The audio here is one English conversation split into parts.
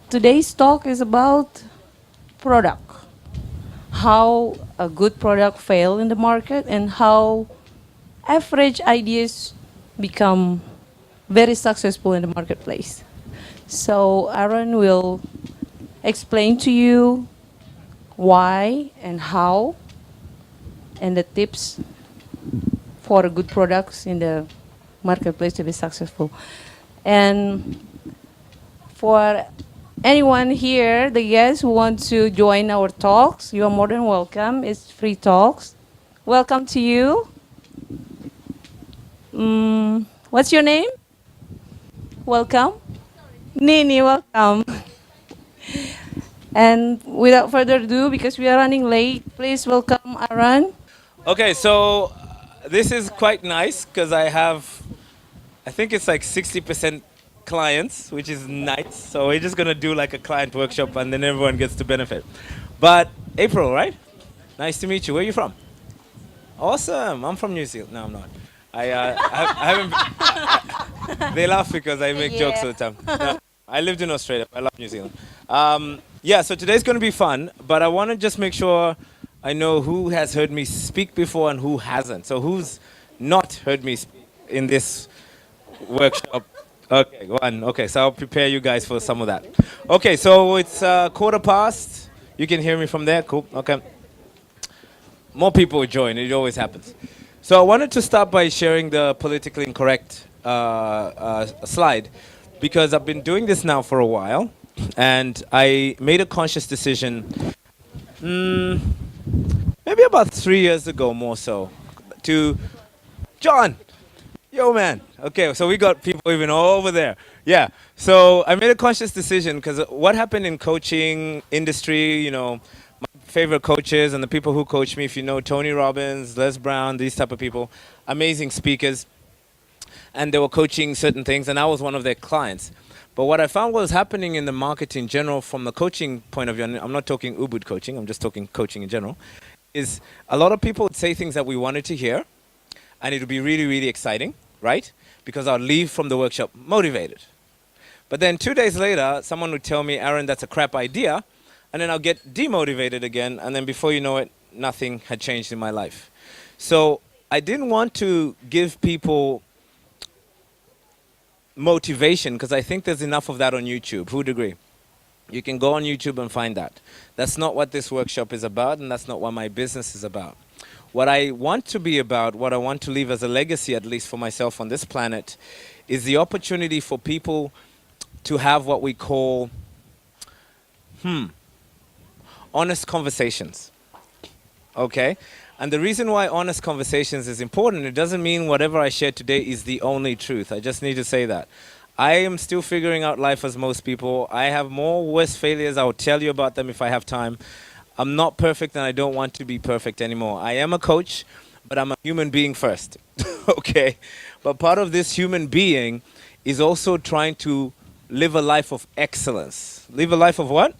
Today's talk is about product. How a good product fail in the market and how average ideas become very successful in the marketplace. So Aaron will explain to you why and how and the tips for good products in the marketplace to be successful. And for anyone here, the guests who want to join our talks, you are more than welcome. It's free talks. Welcome to you. What's your name? Welcome. Nini, welcome. And without further ado, because we are running late, please welcome Aaron. Okay, so this is quite nice because I think it's like 60% clients, which is nice. So we're just going to do like a client workshop and then everyone gets to benefit. But April, right? Nice to meet you. Where are you from? Awesome. I'm from New Zealand. No, I'm not. I haven't. They laugh because I make jokes all the time. No, I lived in Australia. I love New Zealand. Yeah, so today's going to be fun, but I want to just make sure I know who has heard me speak before and who hasn't. So who's not heard me speak in this workshop? Okay, one. Okay, so I'll prepare you guys for some of that. Okay, so it's 1:15. You can hear me from there. Cool. Okay. More people will join. It always happens. So I wanted to start by sharing the politically incorrect slide because I've been doing this now for a while, and I made a conscious decision maybe about 3 years ago, more so, to John. Yo, man. Okay, so we got people even over there. Yeah. So I made a conscious decision because what happened in coaching industry, my favorite coaches and the people who coach me, if you know Tony Robbins, Les Brown, these type of people, amazing speakers, and they were coaching certain things, and I was one of their clients. But what I found was happening in the market in general from the coaching point of view, and I'm not talking Ubud coaching, I'm just talking coaching in general, is a lot of people would say things that we wanted to hear, and it would be really, really exciting, right? Because I'll leave from the workshop motivated. But then 2 days later, someone would tell me, Aaron, that's a crap idea, and then I'll get demotivated again, and then before you know it, nothing had changed in my life. So I didn't want to give people motivation because I think there's enough of that on YouTube. Who'd agree? You can go on YouTube and find that. That's not what this workshop is about, and that's not what my business is about. What I want to be about, what I want to leave as a legacy, at least for myself on this planet, is the opportunity for people to have what we call honest conversations. Okay? And the reason why honest conversations is important, it doesn't mean whatever I share today is the only truth. I just need to say that. I am still figuring out life as most people. I have more worst failures. I'll tell you about them if I have time. I'm not perfect and I don't want to be perfect anymore. I am a coach, but I'm a human being first. Okay? But part of this human being is also trying to live a life of excellence. Live a life of what?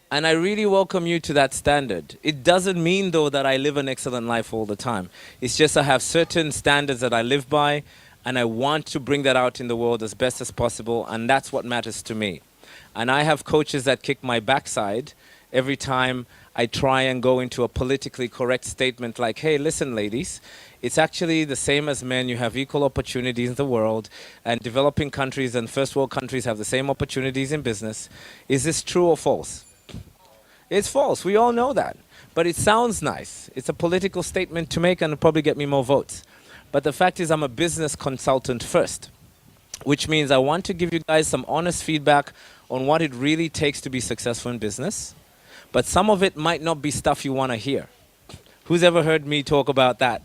And I really welcome you to that standard. It doesn't mean, though, that I live an excellent life all the time. It's just I have certain standards that I live by, and I want to bring that out in the world as best as possible, and that's what matters to me. And I have coaches that kick my backside every time I try and go into a politically correct statement like, hey, listen, ladies, it's actually the same as men. You have equal opportunities in the world, and developing countries and first world countries have the same opportunities in business. Is this true or false? It's false. We all know that. But it sounds nice. It's a political statement to make and it'll probably get me more votes. But the fact is I'm a business consultant first, which means I want to give you guys some honest feedback on what it really takes to be successful in business. But some of it might not be stuff you want to hear. Who's ever heard me talk about that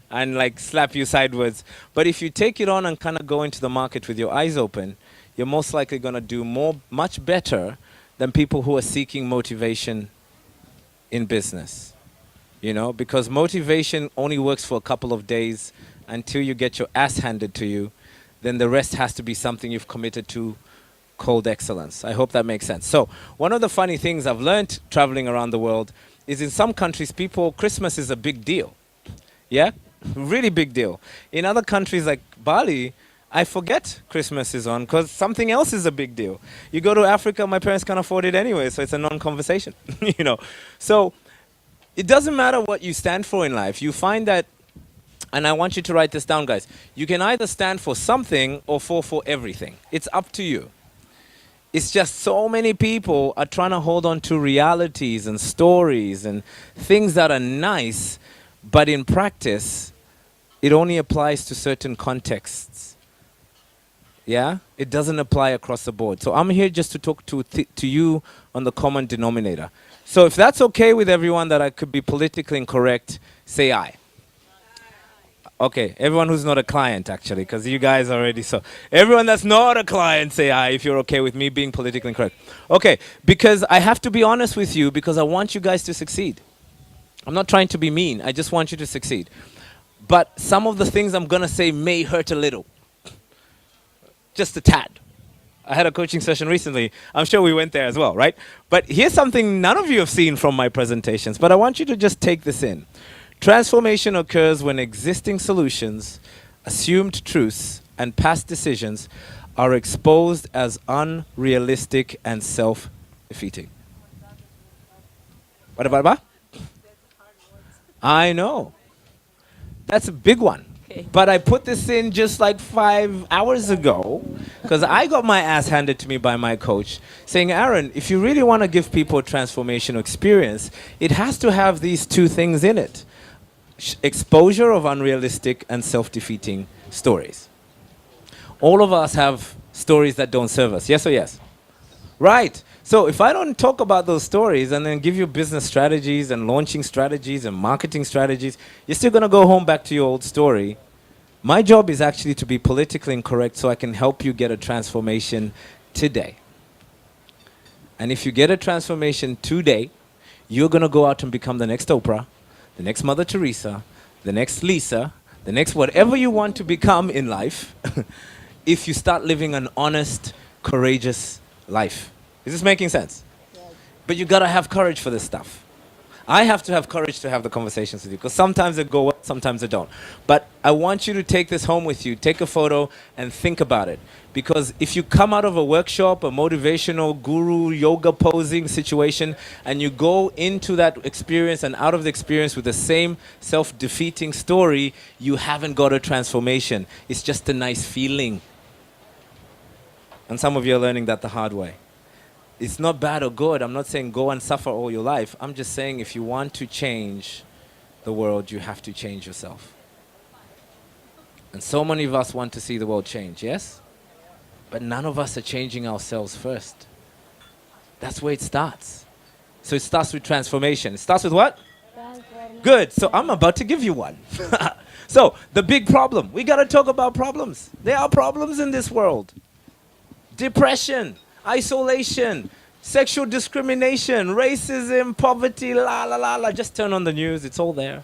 and like slap you sideways? But if you take it on and kind of go into the market with your eyes open, you're most likely going to do much better than people who are seeking motivation in business. Because motivation only works for a couple of days until you get your ass handed to you. Then the rest has to be something you've committed to called excellence. I hope that makes sense. So one of the funny things I've learned traveling around the world is in some countries, Christmas is a big deal. Yeah? Really big deal. In other countries like Bali, I forget Christmas is on because something else is a big deal. You go to Africa, my parents can't afford it anyway, so it's a non-conversation. you know, so it doesn't matter what you stand for in life. You find that, and I want you to write this down, guys. You can either stand for something or fall for everything. It's up to you. It's just so many people are trying to hold on to realities and stories and things that are nice, but in practice, it only applies to certain contexts. Yeah? It doesn't apply across the board. So I'm here just to talk to you on the common denominator. So if that's okay with everyone that I could be politically incorrect, say aye. Okay, everyone who's not a client, actually, because you guys already saw. Everyone that's not a client, say aye if you're okay with me being politically incorrect. Okay, because I have to be honest with you because I want you guys to succeed. I'm not trying to be mean. I just want you to succeed. But some of the things I'm going to say may hurt a little. Just a tad. I had a coaching session recently. I'm sure we went there as well, right? But here's something none of you have seen from my presentations, but I want you to just take this in. Transformation occurs when existing solutions, assumed truths, and past decisions are exposed as unrealistic and self-defeating. What? I know. That's a big one. Okay. But I put this in just like 5 hours ago because I got my ass handed to me by my coach saying, Aaron, if you really want to give people a transformational experience, it has to have these two things in it. Exposure of unrealistic and self-defeating stories. All of us have stories that don't serve us. Yes or yes? Right. So if I don't talk about those stories and then give you business strategies and launching strategies and marketing strategies, you're still going to go home back to your old story. My job is actually to be politically incorrect so I can help you get a transformation today. And if you get a transformation today, you're going to go out and become the next Oprah, the next Mother Teresa, the next Lisa, the next whatever you want to become in life if you start living an honest, courageous life. Is this making sense? Yes. But you got to have courage for this stuff. I have to have courage to have the conversations with you because sometimes they go well, sometimes they don't. But I want you to take this home with you. Take a photo and think about it. Because if you come out of a workshop, a motivational guru yoga posing situation, and you go into that experience and out of the experience with the same self-defeating story, you haven't got a transformation. It's just a nice feeling. And some of you are learning that the hard way. It's not bad or good. I'm not saying go and suffer all your life. I'm just saying if you want to change the world, you have to change yourself. And so many of us want to see the world change, yes? But none of us are changing ourselves first. That's where it starts. So it starts with transformation. It starts with what? Good. So I'm about to give you one. So the big problem. We got to talk about problems. There are problems in this world. Depression. Isolation, sexual discrimination, racism, poverty, la la la la. Just turn on the news, it's all there.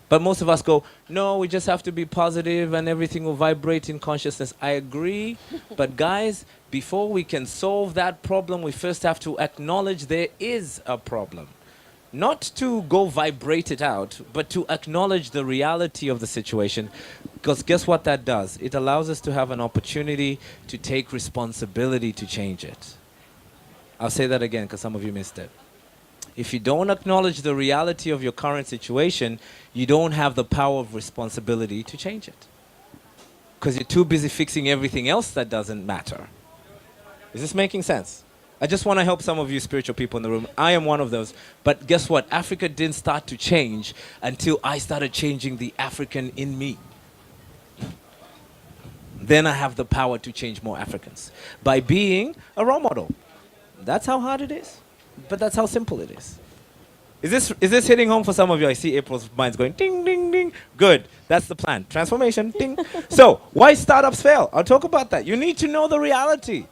But most of us go, no, we just have to be positive and everything will vibrate in consciousness. I agree, but guys, before we can solve that problem, we first have to acknowledge there is a problem. Not to go vibrate it out, but to acknowledge the reality of the situation. Because guess what that does? It allows us to have an opportunity to take responsibility to change it. I'll say that again because some of you missed it. If you don't acknowledge the reality of your current situation, you don't have the power of responsibility to change it. Because you're too busy fixing everything else that doesn't matter. Is this making sense? I just want to help some of you spiritual people in the room. I am one of those. But guess what? Africa didn't start to change until I started changing the African in me. Then I have the power to change more Africans. By being a role model. That's how hard it is. But that's how simple it is. Is this hitting home for some of you? I see April's mind's going ding, ding, ding. Good. That's the plan. Transformation, ding. So, why startups fail? I'll talk about that. You need to know the reality.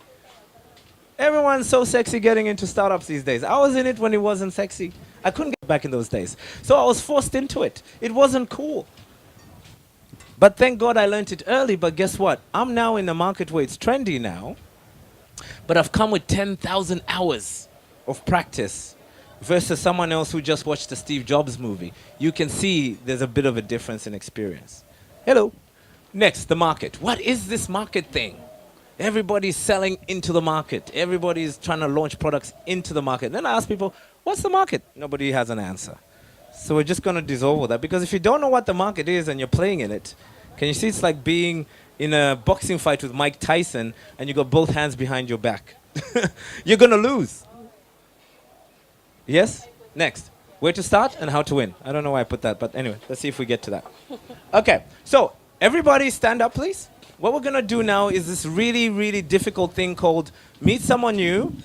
Everyone's so sexy getting into startups these days. I was in it when it wasn't sexy. I couldn't get back in those days. So I was forced into it. It wasn't cool. But thank God I learned it early. But guess what? I'm now in a market where it's trendy now. But I've come with 10,000 hours of practice versus someone else who just watched the Steve Jobs movie. You can see there's a bit of a difference in experience. Hello. Next, the market. What is this market thing? Everybody's selling into the market. Everybody's trying to launch products into the market. Then I ask people, what's the market? Nobody has an answer. So we're just going to dissolve all that, because if you don't know what the market is and you're playing in it, can you see it's like being in a boxing fight with Mike Tyson and you got both hands behind your back. You're going to lose. Yes? Next. Where to start and how to win. I don't know why I put that, but anyway, let's see if we get to that. Okay, so everybody stand up, please. What we're going to do now is this really, really difficult thing called meet someone new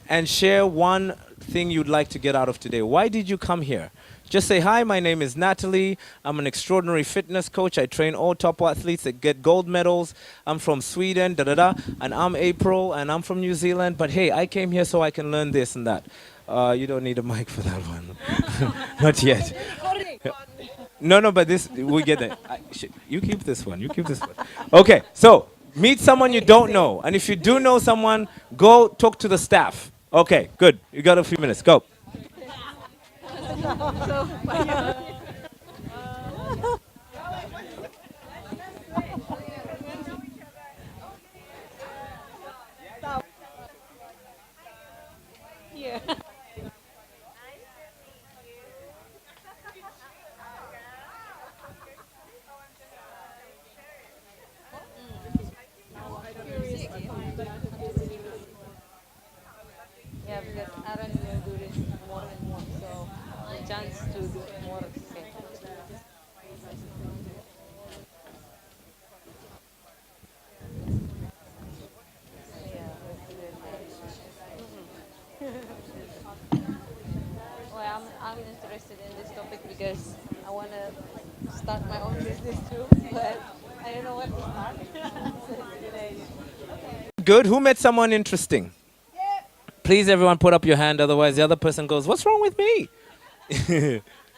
and share one thing you'd like to get out of today. Why did you come here? Just say, hi, my name is Natalie. I'm an extraordinary fitness coach. I train all top athletes that get gold medals. I'm from Sweden, da-da-da. And I'm April, and I'm from New Zealand. But hey, I came here so I can learn this and that. You don't need a mic for that one. Not yet. No, but this, we get it. You keep this one. You keep this one. Okay, so meet someone you don't know. And if you do know someone, go talk to the staff. Okay, good. You got a few minutes. Go. Yeah, because Aaron will do this more and more, so the chance to do more. Okay. Yeah, well, I'm interested in this topic because I want to start my own business too, but I don't know what to start. So it's a good idea. Good. Who met someone interesting? Please, everyone, put up your hand. Otherwise, the other person goes, what's wrong with me?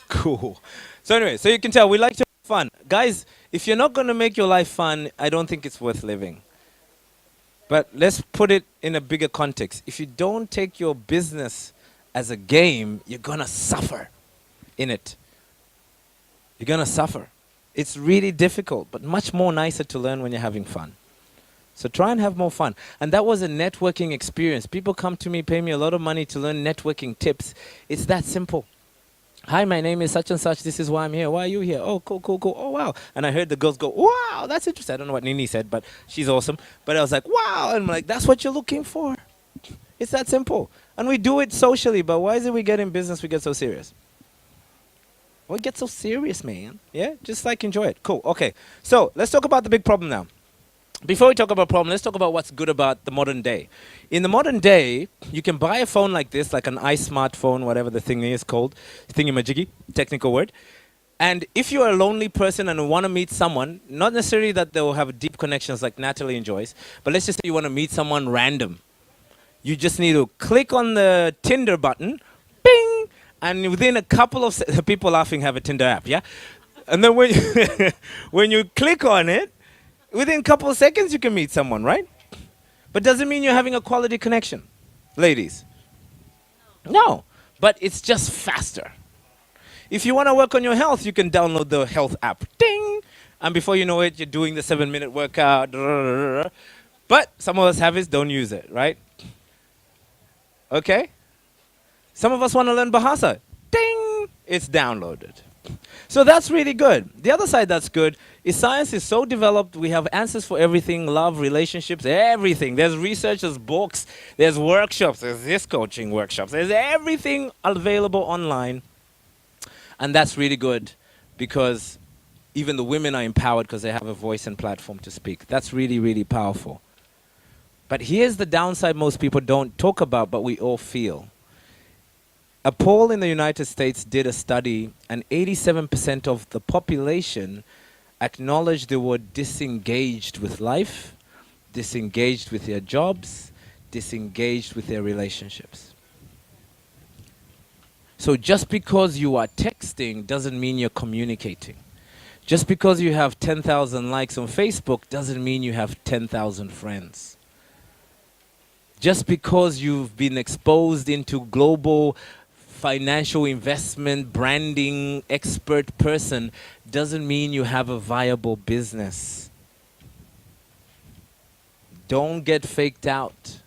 Cool. So anyway, so you can tell we like to have fun. Guys, if you're not going to make your life fun, I don't think it's worth living. But let's put it in a bigger context. If you don't take your business as a game, you're going to suffer in it. You're going to suffer. It's really difficult, but much more nicer to learn when you're having fun. So try and have more fun. And that was a networking experience. People come to me, pay me a lot of money to learn networking tips. It's that simple. Hi, my name is such and such. This is why I'm here. Why are you here? Oh, cool, cool, cool. Oh, wow. And I heard the girls go, wow, that's interesting. I don't know what Nini said, but she's awesome. But I was like, wow. And I'm like, that's what you're looking for. It's that simple. And we do it socially, but why is it we get in business, we get so serious? We get so serious, man. Yeah? Just like enjoy it. Cool. Okay. So let's talk about the big problem now. Before we talk about problem, let's talk about what's good about the modern day. In the modern day, you can buy a phone like this, like an iSmartphone, whatever the thing is called, thingy-majiggy, technical word. And if you're a lonely person and want to meet someone, not necessarily that they'll have deep connections like Natalie enjoys, but let's just say you want to meet someone random. You just need to click on the Tinder button, bing, and within a couple of people laughing have a Tinder app, yeah? And then when when you click on it, within a couple of seconds, you can meet someone, right? But doesn't mean you're having a quality connection, ladies. No, but it's just faster. If you want to work on your health, you can download the health app. Ding! And before you know it, you're doing the 7-minute workout. But some of us have it, don't use it, right? Okay? Some of us want to learn Bahasa. Ding! It's downloaded. So that's really good. The other side that's good is science is so developed, we have answers for everything, love, relationships, everything. There's research, there's books, there's workshops, there's this coaching workshops, there's everything available online. And that's really good because even the women are empowered because they have a voice and platform to speak. That's really, really powerful. But here's the downside most people don't talk about, but we all feel. A poll in the United States did a study, and 87% of the population acknowledged they were disengaged with life, disengaged with their jobs, disengaged with their relationships. So just because you are texting doesn't mean you're communicating. Just because you have 10,000 likes on Facebook doesn't mean you have 10,000 friends. Just because you've been exposed into global financial investment, branding expert person doesn't mean you have a viable business. Don't get faked out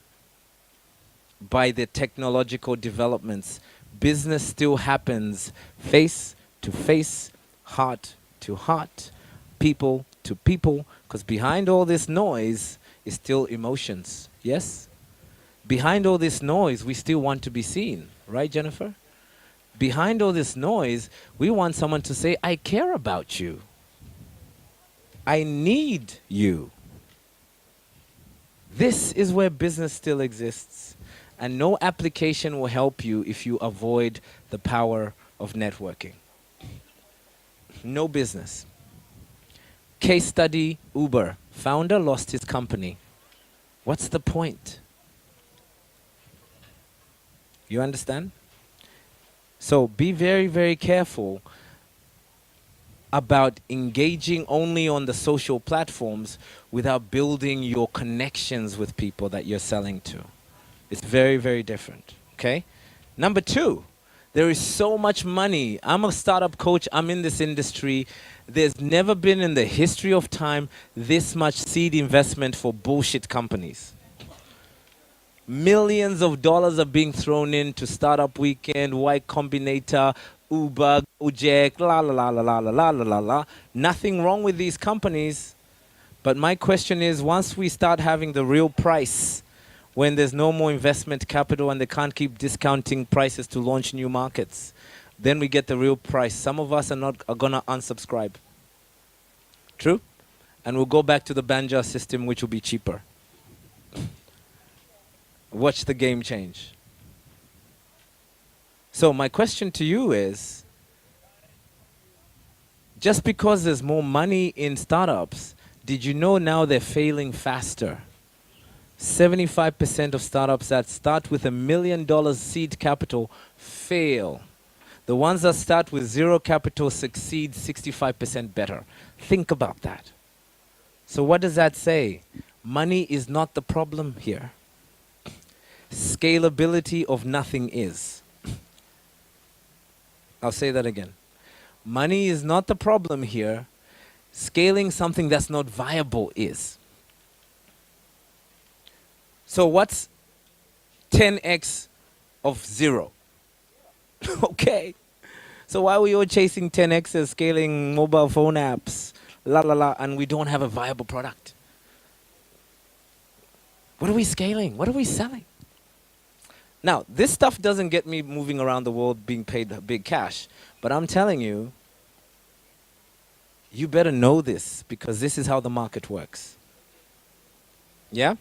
by the technological developments. Business still happens face to face, heart to heart, people to people, because behind all this noise is still emotions. Yes? Behind all this noise, we still want to be seen. Right, Jennifer? Behind all this noise, we want someone to say, I care about you. I need you. This is where business still exists. And no application will help you if you avoid the power of networking. No business. Case study, Uber. Founder lost his company. What's the point? You understand? So be very, very careful about engaging only on the social platforms without building your connections with people that you're selling to. It's very, very different. Okay? Number two, there is so much money. I'm a startup coach. I'm in this industry. There's never been in the history of time this much seed investment for bullshit companies. Millions of dollars are being thrown into Startup Weekend, Y Combinator, Uber, Gojek, la la la la la la la la la la. Nothing wrong with these companies. But my question is, once we start having the real price, when there's no more investment capital and they can't keep discounting prices to launch new markets, then we get the real price. Some of us are gonna unsubscribe. True? And we'll go back to the Banja system, which will be cheaper. Watch the game change. So my question to you is, just because there's more money in startups, did you know now they're failing faster? 75% of startups that start with $1 million seed capital fail. The ones that start with zero capital succeed 65% better. Think about that. So what does that say? Money is not the problem here. Scalability of nothing is. I'll say that again. Money is not the problem here. Scaling something that's not viable is. So what's 10x of zero? Okay. So why are we all chasing 10x's, scaling mobile phone apps, la la la, and we don't have a viable product? What are we scaling? What are we selling? Now, this stuff doesn't get me moving around the world being paid big cash, but I'm telling you, you better know this because this is how the market works. Yeah?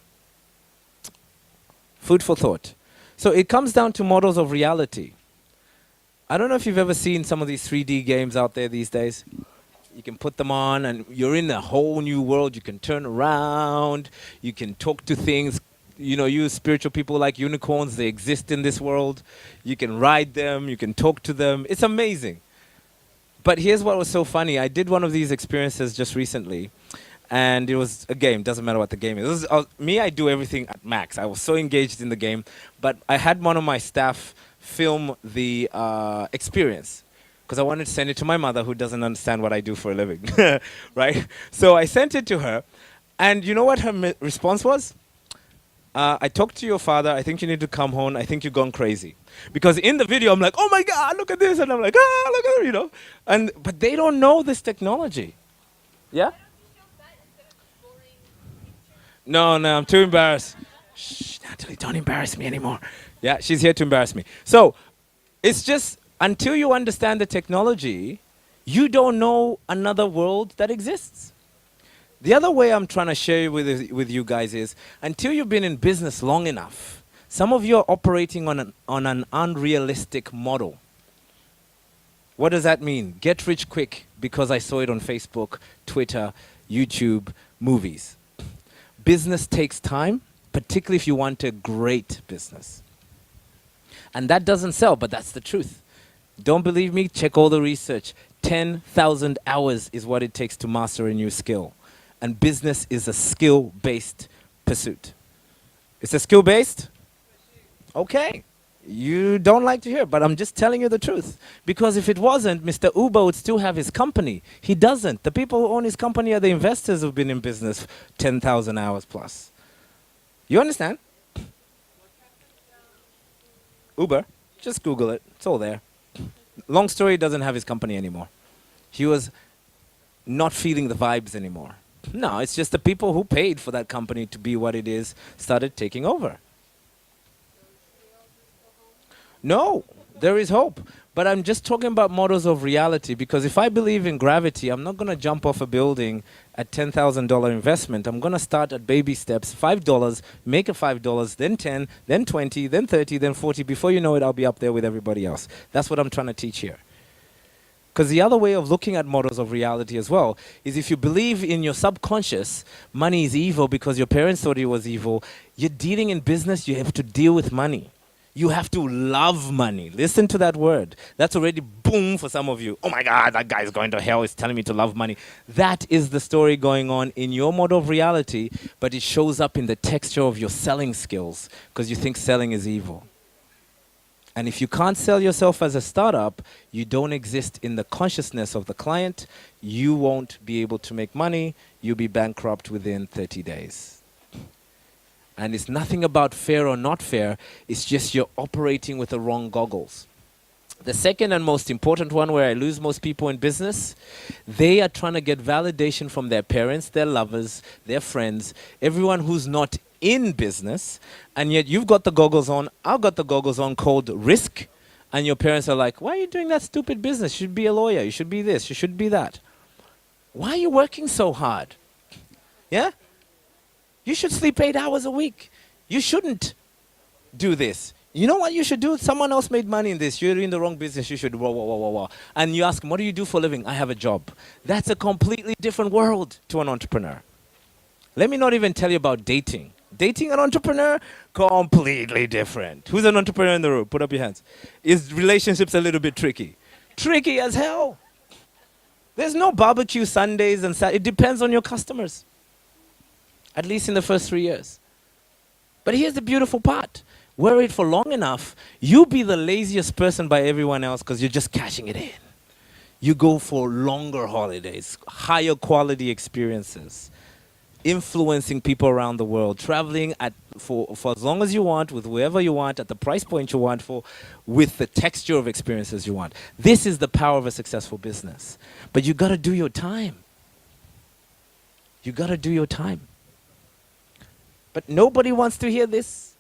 Food for thought. So it comes down to models of reality. I don't know if you've ever seen some of these 3D games out there these days. You can put them on and you're in a whole new world. You can turn around. You can talk to things. You know, you spiritual people like unicorns, they exist in this world. You can ride them. You can talk to them. It's amazing. But here's what was so funny. I did one of these experiences just recently. And it was a game. Doesn't matter what the game is. Me, I do everything at max. I was so engaged in the game. But I had one of my staff film the experience because I wanted to send it to my mother who doesn't understand what I do for a living. Right? So I sent it to her. And you know what her response was? I talked to your father. I think you need to come home. I think you've gone crazy. Because in the video, I'm like, oh, my God, look at this. And I'm like, look at it, you know. But they don't know this technology. Yeah? No, I'm too embarrassed. Shh, Natalie, don't embarrass me anymore. Yeah, she's here to embarrass me. So it's just until you understand the technology, you don't know another world that exists. The other way I'm trying to share with you guys is until you've been in business long enough, some of you are operating on an unrealistic model. What does that mean? Get rich quick because I saw it on Facebook, Twitter, YouTube, movies. Business takes time, particularly if you want a great business. And that doesn't sell, but that's the truth. Don't believe me? Check all the research. 10,000 hours is what it takes to master a new skill. And business is a skill-based pursuit. It's a skill-based? Okay. You don't like to hear it, but I'm just telling you the truth. Because if it wasn't, Mr. Uber would still have his company. He doesn't. The people who own his company are the investors who've been in business 10,000 hours plus. You understand? Uber, just Google it. It's all there. Long story, he doesn't have his company anymore. He was not feeling the vibes anymore. No, it's just the people who paid for that company to be what it is started taking over. No, there is hope. But I'm just talking about models of reality, because if I believe in gravity, I'm not going to jump off a building at $10,000 investment. I'm going to start at baby steps, $5, make it $5, then 10, then 20, then 30, then 40. Before you know it, I'll be up there with everybody else. That's what I'm trying to teach here. Because the other way of looking at models of reality as well is if you believe in your subconscious, money is evil because your parents thought it was evil, you're dealing in business, you have to deal with money. You have to love money. Listen to that word. That's already boom for some of you. Oh my God, that guy's going to hell. He's telling me to love money. That is the story going on in your model of reality, but it shows up in the texture of your selling skills because you think selling is evil. And if you can't sell yourself as a startup, you don't exist in the consciousness of the client. You won't be able to make money. You'll be bankrupt within 30 days. And it's nothing about fair or not fair. It's just you're operating with the wrong goggles. The second and most important one where I lose most people in business, they are trying to get validation from their parents, their lovers, their friends, everyone who's not in business. And yet you've got the goggles on, I've got the goggles on called risk. And your parents are like, why are you doing that stupid business? You should be a lawyer. You should be this. You should be that. Why are you working so hard? Yeah? You should sleep 8 hours a week. You shouldn't do this. You know what you should do? Someone else made money in this. You're in the wrong business. You should wah, wah, wah, wah, wah. And you ask them, what do you do for a living? I have a job. That's a completely different world to an entrepreneur. Let me not even tell you about dating. Dating an entrepreneur, completely different. Who's an entrepreneur in the room? Put up your hands. Is relationships a little bit tricky? Tricky as hell. There's no barbecue Sundays and Saturdays. It depends on your customers. At least in the first 3 years. But here's the beautiful part. Wear it for long enough, you'll be the laziest person by everyone else because you're just cashing it in. You go for longer holidays, higher quality experiences, influencing people around the world, traveling for as long as you want, with whoever you want, at the price point you want, with the texture of experiences you want. This is the power of a successful business. But you got to do your time. You got to do your time. But nobody wants to hear this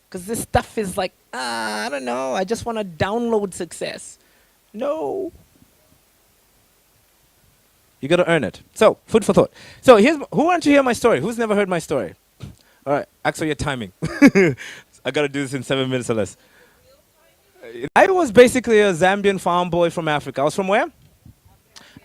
because this stuff is like, I don't know, I just want to download success. No. You got to earn it. So, food for thought. So, who wants to hear my story? Who's never heard my story? All right, Axel, your timing. I got to do this in 7 minutes or less. I was basically a Zambian farm boy from Africa. I was from where?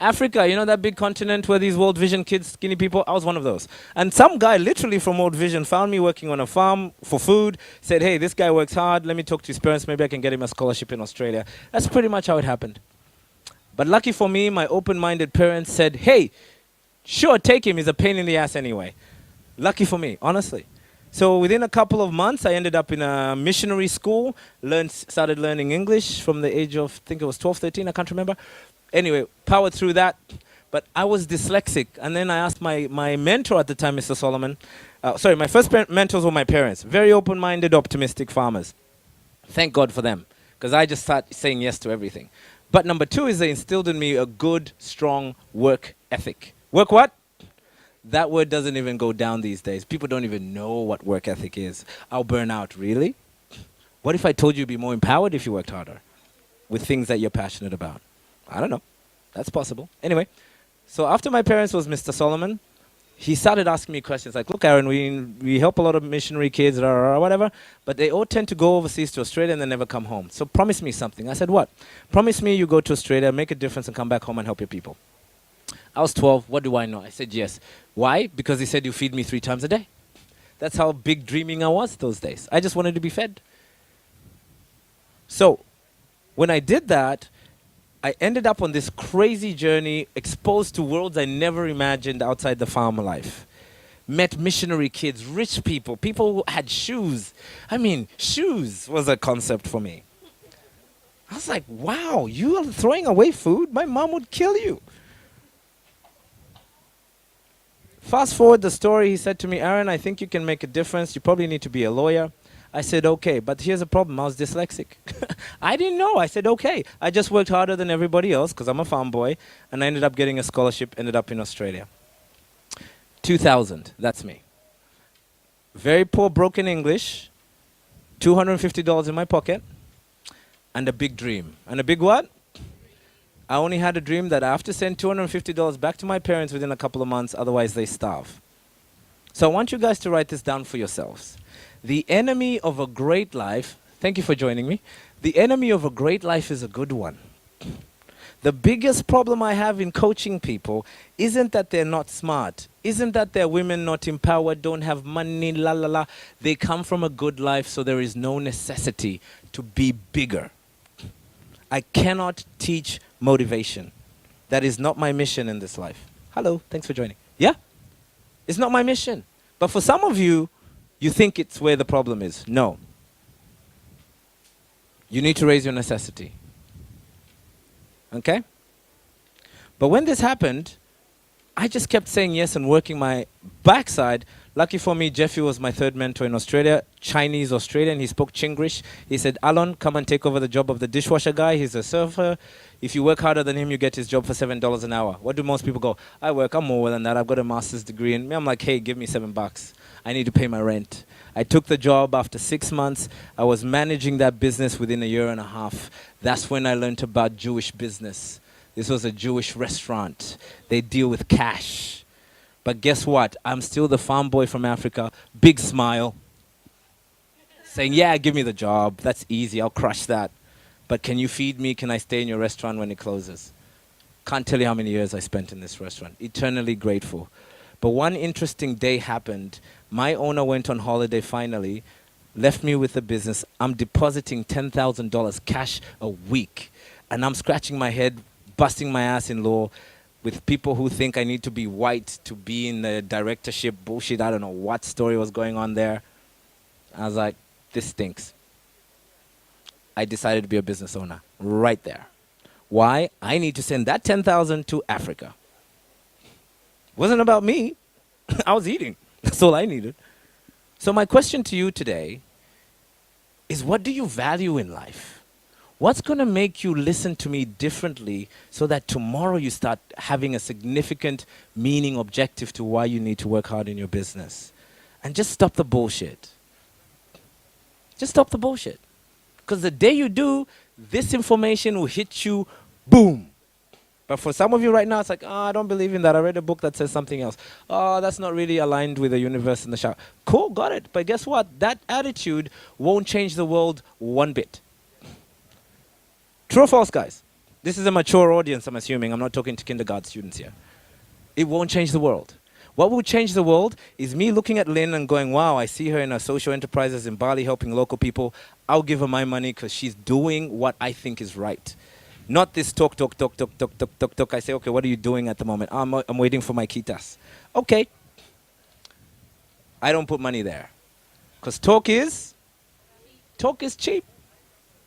Africa, you know that big continent where these World Vision kids, skinny people? I was one of those. And some guy literally from World Vision found me working on a farm for food, said, hey, this guy works hard, let me talk to his parents, maybe I can get him a scholarship in Australia. That's pretty much how it happened. But lucky for me, my open-minded parents said, hey, sure, take him, he's a pain in the ass anyway. Lucky for me, honestly. So within a couple of months, I ended up in a missionary school, started learning English from the age of, I think it was 12, 13, I can't remember. Anyway, powered through that, but I was dyslexic. And then I asked my mentor at the time, Mr. Solomon. My first mentors were my parents. Very open-minded, optimistic farmers. Thank God for them, because I just started saying yes to everything. But number two is they instilled in me a good, strong work ethic. Work what? That word doesn't even go down these days. People don't even know what work ethic is. I'll burn out, really? What if I told you you'd be more empowered if you worked harder with things that you're passionate about? I don't know. That's possible. Anyway, so after my parents was Mr. Solomon, he started asking me questions like, look, Aaron, we help a lot of missionary kids, or whatever, but they all tend to go overseas to Australia and they never come home. So promise me something. I said, what? Promise me you go to Australia, make a difference, and come back home and help your people. I was 12. What do I know? I said, yes. Why? Because he said you feed me 3 times a day. That's how big dreaming I was those days. I just wanted to be fed. So when I did that, I ended up on this crazy journey, exposed to worlds I never imagined outside the farmer life. met missionary kids, rich people, people who had shoes. I mean, shoes was a concept for me. I was like, wow, you are throwing away food? My mom would kill you. Fast forward the story, he said to me, Aaron, I think you can make a difference. You probably need to be a lawyer. I said, okay, but here's a problem. I was dyslexic. I didn't know. I said, okay. I just worked harder than everybody else because I'm a farm boy, and I ended up getting a scholarship, ended up in Australia. 2000, that's me. Very poor, broken English, $250 in my pocket, and a big dream. And a big what? I only had a dream that I have to send $250 back to my parents within a couple of months, otherwise they starve. So I want you guys to write this down for yourselves. The enemy of a great life, thank you for joining me. The enemy of a great life is a good one. The biggest problem I have in coaching people isn't that they're not smart, isn't that they're women not empowered, don't have money, la la la. They come from a good life, so there is no necessity to be bigger. I cannot teach motivation. That is not my mission in this life. Hello, thanks for joining. Yeah? It's not my mission. But for some of you, you think it's where the problem is. No. You need to raise your necessity. Okay? But when this happened, I just kept saying yes and working my backside. Lucky for me, Jeffy was my third mentor in Australia, Chinese Australian. He spoke Chinglish. He said, Alon, come and take over the job of the dishwasher guy. He's a surfer. If you work harder than him, you get his job for $7 an hour. What do most people go? I'm more than that. I've got a master's degree. And I'm like, hey, give me $7. I need to pay my rent. I took the job after 6 months. I was managing that business within a year and a half. That's when I learned about Jewish business. This was a Jewish restaurant. They deal with cash. But guess what? I'm still the farm boy from Africa. Big smile. Saying, yeah, give me the job. That's easy. I'll crush that. But can you feed me? Can I stay in your restaurant when it closes? Can't tell you how many years I spent in this restaurant. Eternally grateful. But one interesting day happened. My owner went on holiday finally, left me with the business. I'm depositing $10,000 cash a week. And I'm scratching my head, busting my ass in law with people who think I need to be white to be in the directorship bullshit. I don't know what story was going on there. I was like, this stinks. I decided to be a business owner right there. Why? I need to send that 10,000 to Africa. Wasn't about me. I was eating. That's all I needed. So my question to you today is, what do you value in life? What's going to make you listen to me differently so that tomorrow you start having a significant meaning objective to why you need to work hard in your business? And just stop the bullshit. Just stop the bullshit. Because the day you do, this information will hit you, boom. But for some of you right now, it's like, oh, I don't believe in that. I read a book that says something else. Oh, that's not really aligned with the universe and the shower. Cool, got it. But guess what? That attitude won't change the world one bit. True or false, guys? This is a mature audience, I'm assuming. I'm not talking to kindergarten students here. It won't change the world. What will change the world is me looking at Lynn and going, wow, I see her in her social enterprises in Bali helping local people. I'll give her my money because she's doing what I think is right. Not this talk. I say, okay, what are you doing at the moment? I'm waiting for my kitas. Okay. I don't put money there. Because talk is cheap.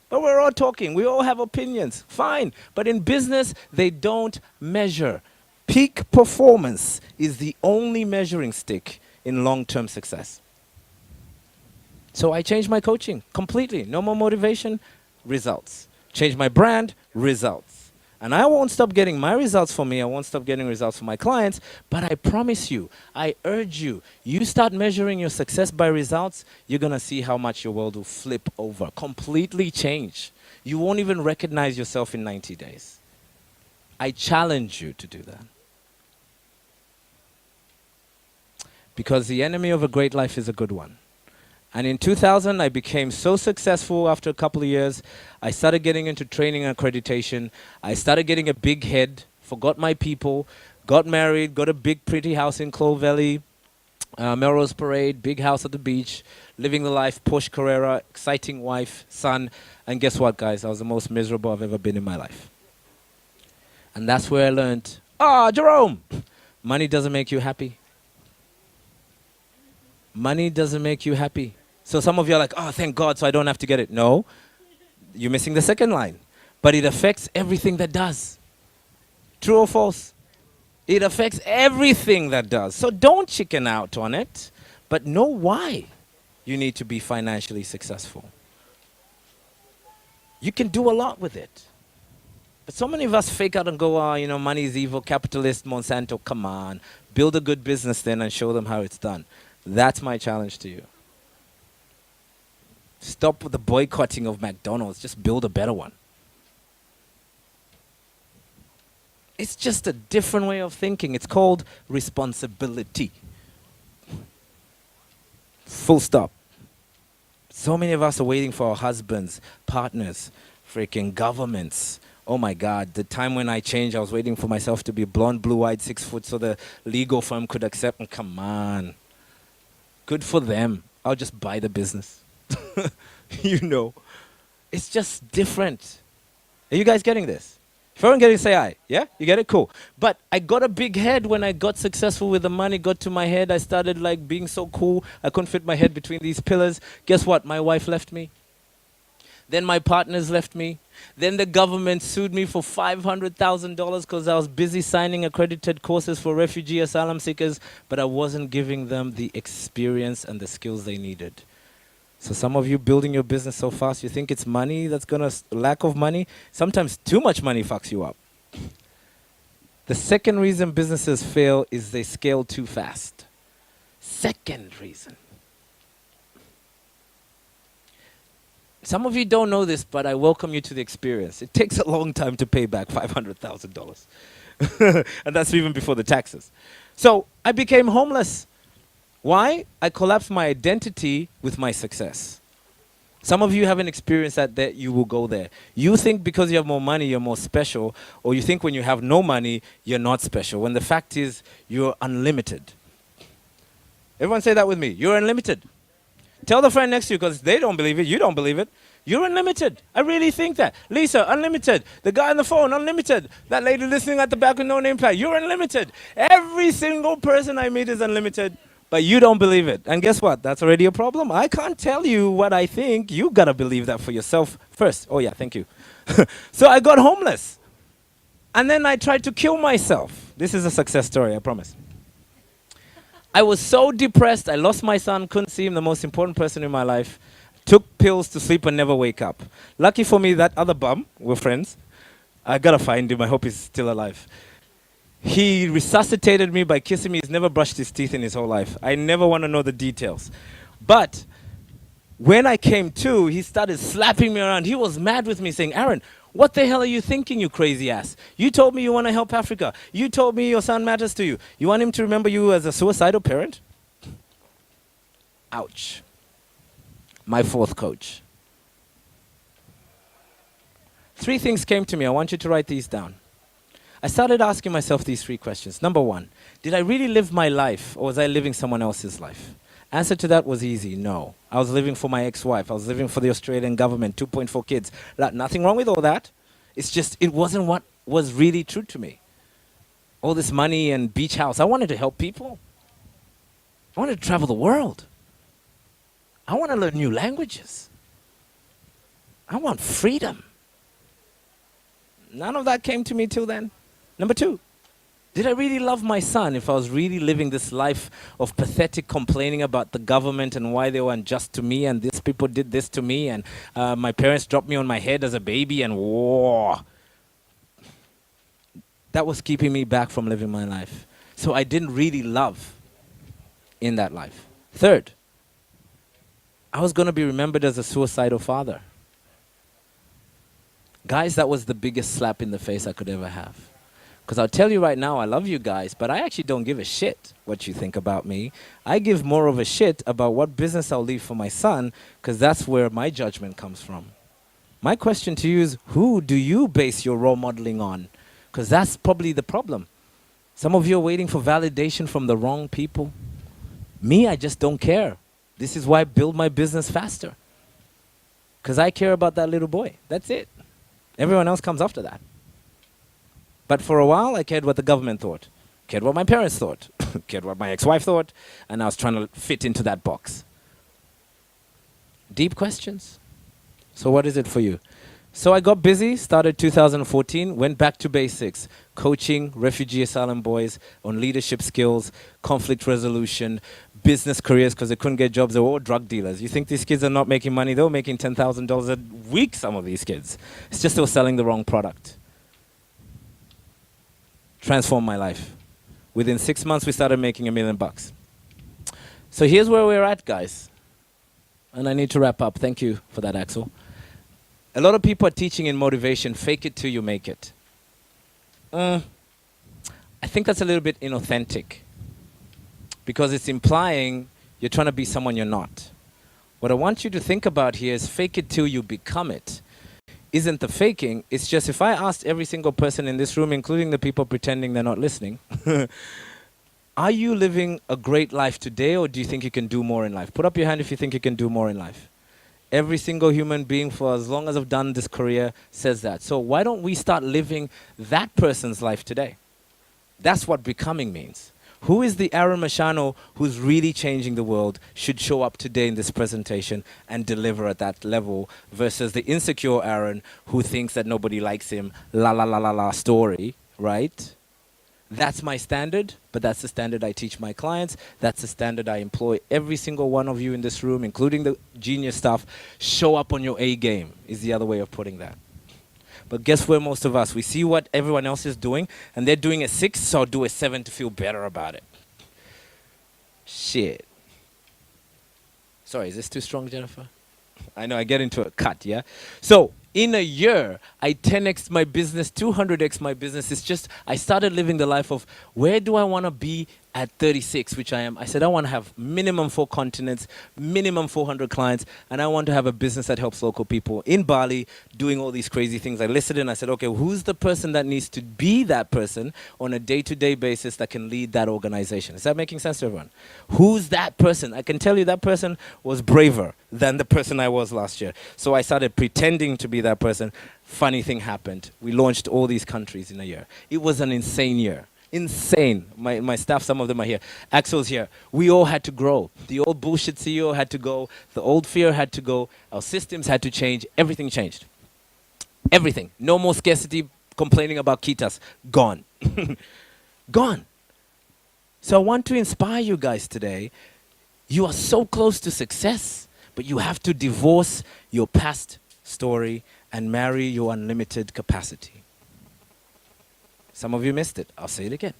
But we're all talking. We all have opinions. Fine. But in business, they don't measure. Peak performance is the only measuring stick in long-term success. So I changed my coaching completely. No more motivation, results. Change my brand, results. And I won't stop getting my results for me. I won't stop getting results for my clients. But I promise you, I urge you, you start measuring your success by results, you're going to see how much your world will flip over, completely change. You won't even recognize yourself in 90 days. I challenge you to do that. Because the enemy of a great life is a good one. And in 2000, I became so successful after a couple of years. I started getting into training and accreditation. I started getting a big head, forgot my people, got married, got a big, pretty house in Clove Valley, Melrose Parade, big house at the beach, living the life, Porsche Carrera, exciting wife, son. And guess what, guys? I was the most miserable I've ever been in my life. And that's where I learned, Jerome, money doesn't make you happy. Money doesn't make you happy. So some of you are like, oh, thank God, so I don't have to get it. No, you're missing the second line. But it affects everything that does. True or false? It affects everything that does. So don't chicken out on it, but know why you need to be financially successful. You can do a lot with it. But so many of us fake out and go, money is evil, capitalist, Monsanto, come on. Build a good business then and show them how it's done. That's my challenge to you. Stop with the boycotting of McDonald's. Just build a better one. It's just a different way of thinking. It's called responsibility. Full stop. So many of us are waiting for our husbands, partners, freaking governments. Oh my God, the time when I changed, I was waiting for myself to be blonde, blue-eyed, 6 foot so the legal firm could accept me. Come on. Good for them. I'll just buy the business. It's just different. Are you guys getting this? If everyone getting it, say aye. Yeah? You get it? Cool. But I got a big head when I got successful with the money, got to my head. I started like being so cool. I couldn't fit my head between these pillars. Guess what? My wife left me. Then my partners left me. Then the government sued me for $500,000 because I was busy signing accredited courses for refugee asylum seekers, but I wasn't giving them the experience and the skills they needed. So some of you building your business so fast, you think it's money that's going to, lack of money. Sometimes too much money fucks you up. The second reason businesses fail is they scale too fast. Second reason. Some of you don't know this, but I welcome you to the experience. It takes a long time to pay back $500,000. And that's even before the taxes. So I became homeless. Why? I collapsed my identity with my success. Some of you haven't experienced that you will go there. You think because you have more money, you're more special, or you think when you have no money, you're not special, when the fact is you're unlimited. Everyone say that with me. You're unlimited. Tell the friend next to you, because they don't believe it, you don't believe it. You're unlimited. I really think that. Lisa, unlimited. The guy on the phone, unlimited. That lady listening at the back with no name tag, you're unlimited. Every single person I meet is unlimited. But you don't believe it. And guess what? That's already a problem. I can't tell you what I think. You got to believe that for yourself first. Oh, yeah, thank you. So I got homeless. And then I tried to kill myself. This is a success story, I promise. I was so depressed. I lost my son, couldn't see him, the most important person in my life. Took pills to sleep and never wake up. Lucky for me, that other bum, we're friends. I got to find him. I hope he's still alive. He resuscitated me by kissing me. He's never brushed his teeth in his whole life. I never want to know the details. But when I came to, he started slapping me around. He was mad with me saying, Aaron, what the hell are you thinking, you crazy ass? You told me you want to help Africa. You told me your son matters to you. You want him to remember you as a suicidal parent? Ouch. My fourth coach. 3 things came to me. I want you to write these down. I started asking myself these 3 questions. Number 1, did I really live my life or was I living someone else's life? Answer to that was easy, no. I was living for my ex-wife. I was living for the Australian government, 2.4 kids. Nothing wrong with all that. It's just it wasn't what was really true to me. All this money and beach house. I wanted to help people. I wanted to travel the world. I want to learn new languages. I want freedom. None of that came to me till then. Number 2, did I really love my son if I was really living this life of pathetic complaining about the government and why they were unjust to me and these people did this to me and my parents dropped me on my head as a baby and whoa. That was keeping me back from living my life. So I didn't really love in that life. 3rd, I was going to be remembered as a suicidal father. Guys, that was the biggest slap in the face I could ever have. Because I'll tell you right now, I love you guys, but I actually don't give a shit what you think about me. I give more of a shit about what business I'll leave for my son, because that's where my judgment comes from. My question to you is, who do you base your role modeling on? Because that's probably the problem. Some of you are waiting for validation from the wrong people. Me, I just don't care. This is why I build my business faster. Because I care about that little boy. That's it. Everyone else comes after that. But for a while, I cared what the government thought. Cared what my parents thought. cared what my ex-wife thought, and I was trying to fit into that box. Deep questions. So what is it for you? So I got busy, started 2014, went back to basics, coaching refugee asylum boys on leadership skills, conflict resolution, business careers, because they couldn't get jobs. They were all drug dealers. You think these kids are not making money? They were making $10,000 a week, some of these kids. It's just they were selling the wrong product. Transformed my life. Within 6 months, we started making $1 million. So here's where we're at, guys. And I need to wrap up. Thank you for that, Axel. A lot of people are teaching in motivation, fake it till you make it. I think that's a little bit inauthentic because it's implying you're trying to be someone you're not. What I want you to think about here is fake it till you become it. Isn't the faking, it's just if I asked every single person in this room, including the people pretending they're not listening, are you living a great life today or do you think you can do more in life? Put up your hand if you think you can do more in life. Every single human being for as long as I've done this career says that. So why don't we start living that person's life today? That's what becoming means. Who is the Aaron Mashano who's really changing the world should show up today in this presentation and deliver at that level versus the insecure Aaron who thinks that nobody likes him, la la la la la story, right? That's my standard, but that's the standard I teach my clients. That's the standard I employ every single one of you in this room, including the genius staff. Show up on your A game is the other way of putting that. But guess where most of us, we see what everyone else is doing, and they're doing a 6, so I'll do a 7 to feel better about it. Shit. Sorry, is this too strong, Jennifer? I know, I get into a cut, yeah? So, in a year, I 10x my business, 200x my business. It's just, I started living the life of where do I want to be at 36, which I am. I said I want to have minimum 4 continents, minimum 400 clients, and I want to have a business that helps local people in Bali doing all these crazy things. I listed and I said, okay, who's the person that needs to be that person on a day-to-day basis that can lead that organization? Is that making sense to everyone? Who's that person? I can tell you that person was braver than the person I was last year. So I started pretending to be that person. Funny thing happened. We launched all these countries in a year. It was an insane year. Insane. My staff, some of them are here. Axel's here. We all had to grow. The old bullshit CEO had to go. The old fear had to go. Our systems had to change. Everything changed. Everything. No more scarcity, complaining about Kitas. Gone. Gone. So I want to inspire you guys today. You are so close to success, but you have to divorce your past story and marry your unlimited capacity. Some of you missed it. I'll say it again.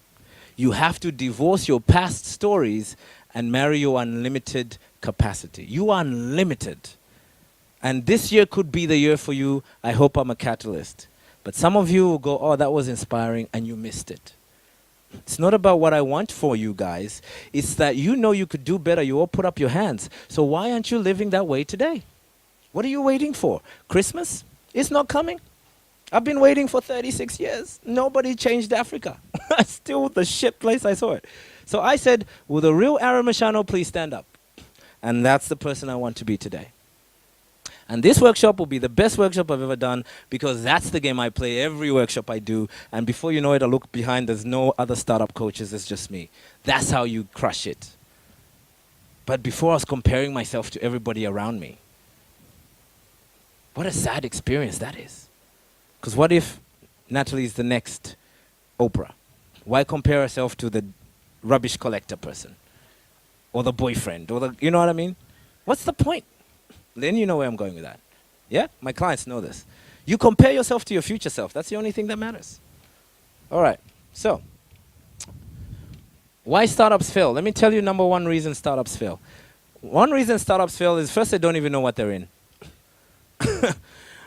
You have to divorce your past stories and marry your unlimited capacity. You are unlimited. And this year could be the year for you. I hope I'm a catalyst. But some of you will go, oh, that was inspiring, and you missed it. It's not about what I want for you guys. It's that you know you could do better. You all put up your hands. So why aren't you living that way today? What are you waiting for? Christmas? It's not coming. I've been waiting for 36 years. Nobody changed Africa. Still the shit place I saw it. So I said, will the real Aaron Mashano please stand up? And that's the person I want to be today. And this workshop will be the best workshop I've ever done because that's the game I play every workshop I do. And before you know it, I look behind. There's no other startup coaches. It's just me. That's how you crush it. But before I was comparing myself to everybody around me. What a sad experience that is. Because what if Natalie is the next Oprah? Why compare herself to the rubbish collector person? Or the boyfriend? Or the, you know what I mean? What's the point? Then you know where I'm going with that. Yeah? My clients know this. You compare yourself to your future self. That's the only thing that matters. All right. So, why startups fail? Let me tell you number one reason startups fail. One reason startups fail is first they don't even know what they're in.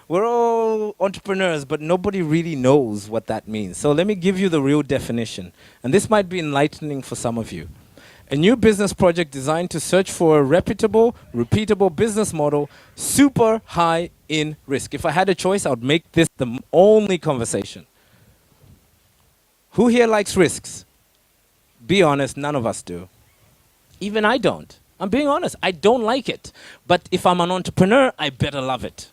We're all entrepreneurs, but nobody really knows what that means. So let me give you the real definition. And this might be enlightening for some of you. A new business project designed to search for a reputable, repeatable business model, super high in risk. If I had a choice, I would make this the only conversation. Who here likes risks? Be honest, none of us do. Even I don't. I'm being honest. I don't like it. But if I'm an entrepreneur, I better love it.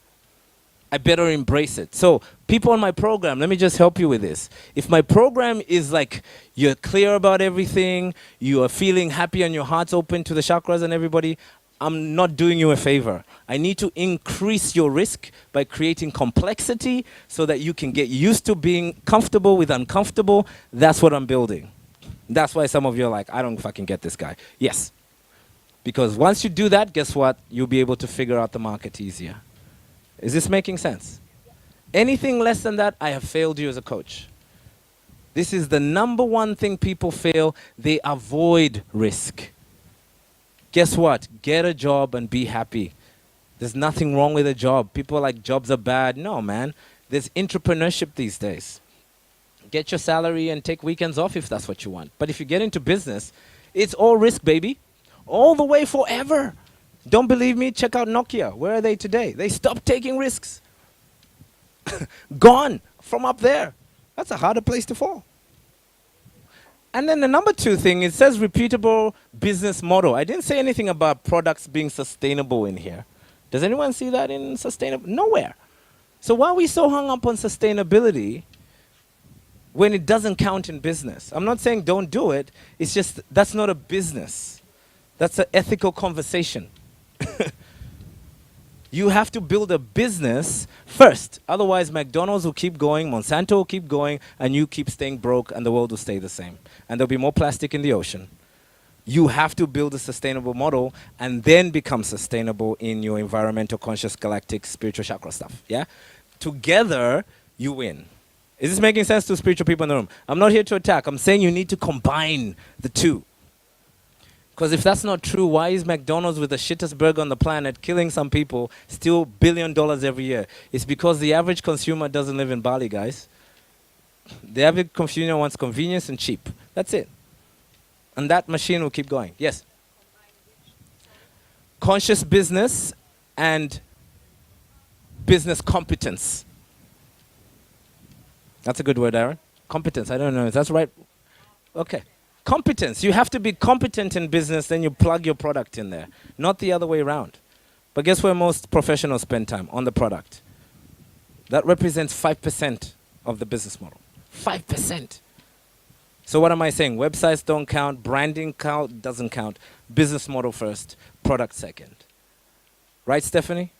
I better embrace it. So people on my program, let me just help you with this. If my program is like you're clear about everything, you are feeling happy and your heart's open to the chakras and everybody, I'm not doing you a favor. I need to increase your risk by creating complexity so that you can get used to being comfortable with uncomfortable. That's what I'm building. That's why some of you are like, I don't fucking get this guy. Yes. Because once you do that, guess what? You'll be able to figure out the market easier. Is this making sense? Anything less than that, I have failed you as a coach. This is the number one thing people fail. They avoid risk. Guess what? Get a job and be happy. There's nothing wrong with a job. People are like, jobs are bad. No, man. There's entrepreneurship these days. Get your salary and take weekends off if that's what you want. But if you get into business, it's all risk, baby. All the way forever. Don't believe me? Check out Nokia. Where are they today? They stopped taking risks. Gone from up there. That's a harder place to fall. And then the number two thing, it says repeatable business model. I didn't say anything about products being sustainable in here. Does anyone see that in sustainable? Nowhere. So why are we so hung up on sustainability when it doesn't count in business? I'm not saying don't do it. It's just that's not a business. That's an ethical conversation. You have to build a business first. Otherwise, McDonald's will keep going, Monsanto will keep going, and you keep staying broke, and the world will stay the same. And there'll be more plastic in the ocean. You have to build a sustainable model and then become sustainable in your environmental, conscious, galactic, spiritual chakra stuff. Yeah? Together, you win. Is this making sense to spiritual people in the room? I'm not here to attack. I'm saying you need to combine the two. Because if that's not true, why is McDonald's with the shittest burger on the planet killing some people still $1 billion every year? It's because the average consumer doesn't live in Bali, guys. The average consumer wants convenience and cheap. That's it. And that machine will keep going. Yes? Conscious business and business competence. That's a good word, Aaron. Competence. I don't know if that's right. Okay. Competence. You have to be competent in business, then you plug your product in there. Not the other way around. But guess where most professionals spend time? On the product. That represents 5% of the business model. 5%. So what am I saying? Websites don't count. Branding doesn't count. Business model first. Product second. Right, Stephanie?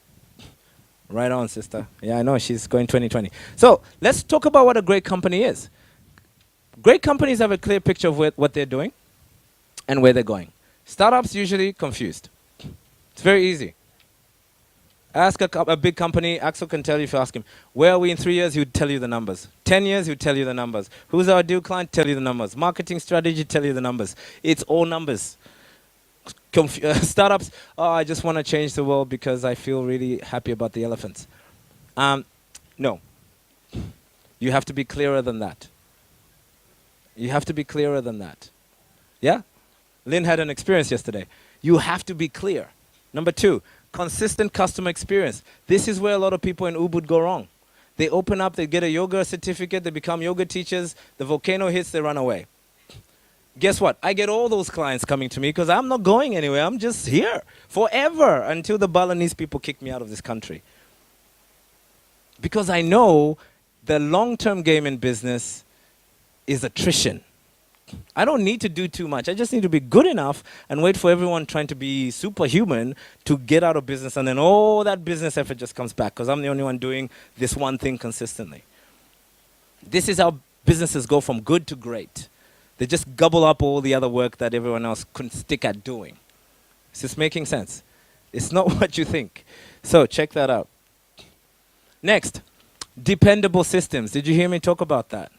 Right on, sister. Yeah, I know. She's going 2020. So let's talk about what a great company is. Great companies have a clear picture of what they're doing and where they're going. Startups usually confused. It's very easy. Ask a big company, Axel can tell you if you ask him, where are we in 3 years? He would tell you the numbers. 10 years, he would tell you the numbers. Who's our deal client? Tell you the numbers. Marketing strategy, tell you the numbers. It's all numbers. Startups, oh, I just want to change the world because I feel really happy about the elephants. No. You have to be clearer than that. You have to be clearer than that. Yeah? Lynn had an experience yesterday. You have to be clear. Number two, consistent customer experience. This is where a lot of people in Ubud go wrong. They open up, they get a yoga certificate, they become yoga teachers, the volcano hits, they run away. Guess what? I get all those clients coming to me because I'm not going anywhere. I'm just here forever until the Balinese people kick me out of this country. Because I know the long-term game in business is attrition. I don't need to do too much. I just need to be good enough and wait for everyone trying to be superhuman to get out of business, and then all that business effort just comes back because I'm the only one doing this one thing consistently. This is how businesses go from good to great. They just gobble up all the other work that everyone else couldn't stick at doing. Is this making sense? It's not what you think. So check that out. Next, dependable systems. Did you hear me talk about that?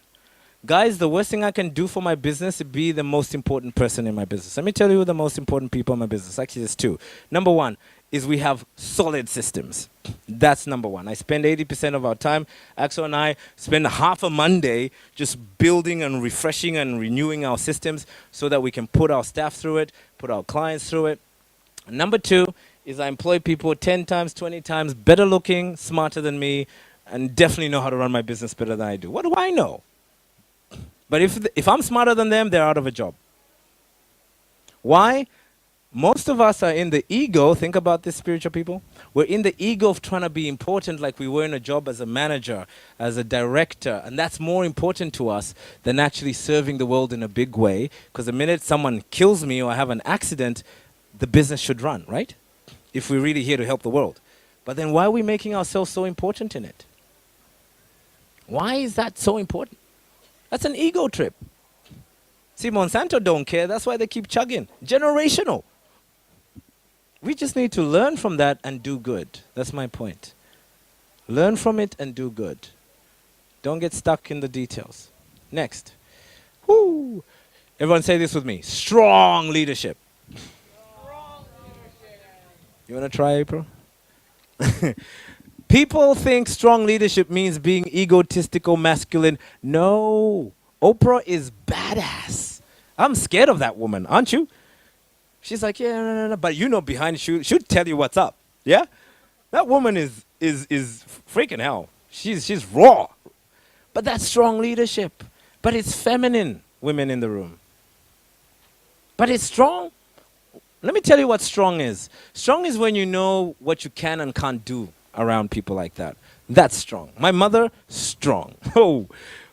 Guys, the worst thing I can do for my business is be the most important person in my business. Let me tell you who the most important people in my business. Actually, there's two. Number one is we have solid systems. That's number one. I spend 80% of our time. Axel and I spend half a Monday just building and refreshing and renewing our systems so that we can put our staff through it, put our clients through it. And number two is I employ people 10 times, 20 times better looking, smarter than me, and definitely know how to run my business better than I do. What do I know? But if I'm smarter than them, they're out of a job. Why? Most of us are in the ego. Think about this, spiritual people. We're in the ego of trying to be important like we were in a job as a manager, as a director. And that's more important to us than actually serving the world in a big way. Because the minute someone kills me or I have an accident, the business should run, right? If we're really here to help the world. But then why are we making ourselves so important in it? Why is that so important? That's an ego trip. See, Monsanto don't care. That's why they keep chugging. Generational. We just need to learn from that and do good. That's my point. Learn from it and do good. Don't get stuck in the details. Next. Woo. Everyone say this with me. Strong leadership. You want to try, April? People think strong leadership means being egotistical, masculine. No. Oprah is badass. I'm scared of that woman, aren't you? She's like, yeah, no. But you know behind she'll tell you what's up. Yeah? That woman is freaking hell. She's raw. But that's strong leadership. But it's feminine, women in the room. But it's strong. Let me tell you what strong is. Strong is when you know what you can and can't do around people like that. That's strong. My mother, strong. Oh,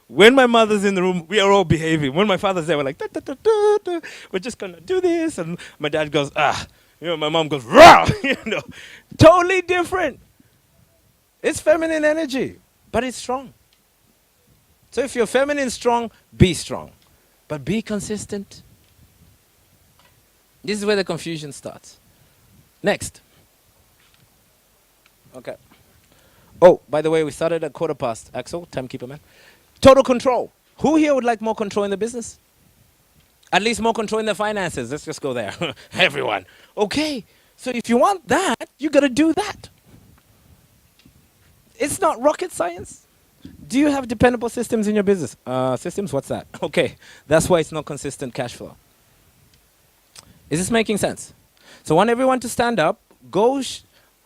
when my mother's in the room, we are all behaving. When my father's there, we're like, da, da, da, da, da. We're just going to do this. And my dad goes, ah. You know, my mom goes, rah. You know, totally different. It's feminine energy, but it's strong. So if you're feminine strong, be strong. But be consistent. This is where the confusion starts. Next. Okay. Oh, by the way, we started at 1:15. Axel, timekeeper man. Total control. Who here would like more control in the business? At least more control in the finances. Let's just go there. Everyone. Okay. So if you want that, you got to do that. It's not rocket science. Do you have dependable systems in your business? Systems? What's that? Okay. That's why it's not consistent cash flow. Is this making sense? So I want everyone to stand up. Go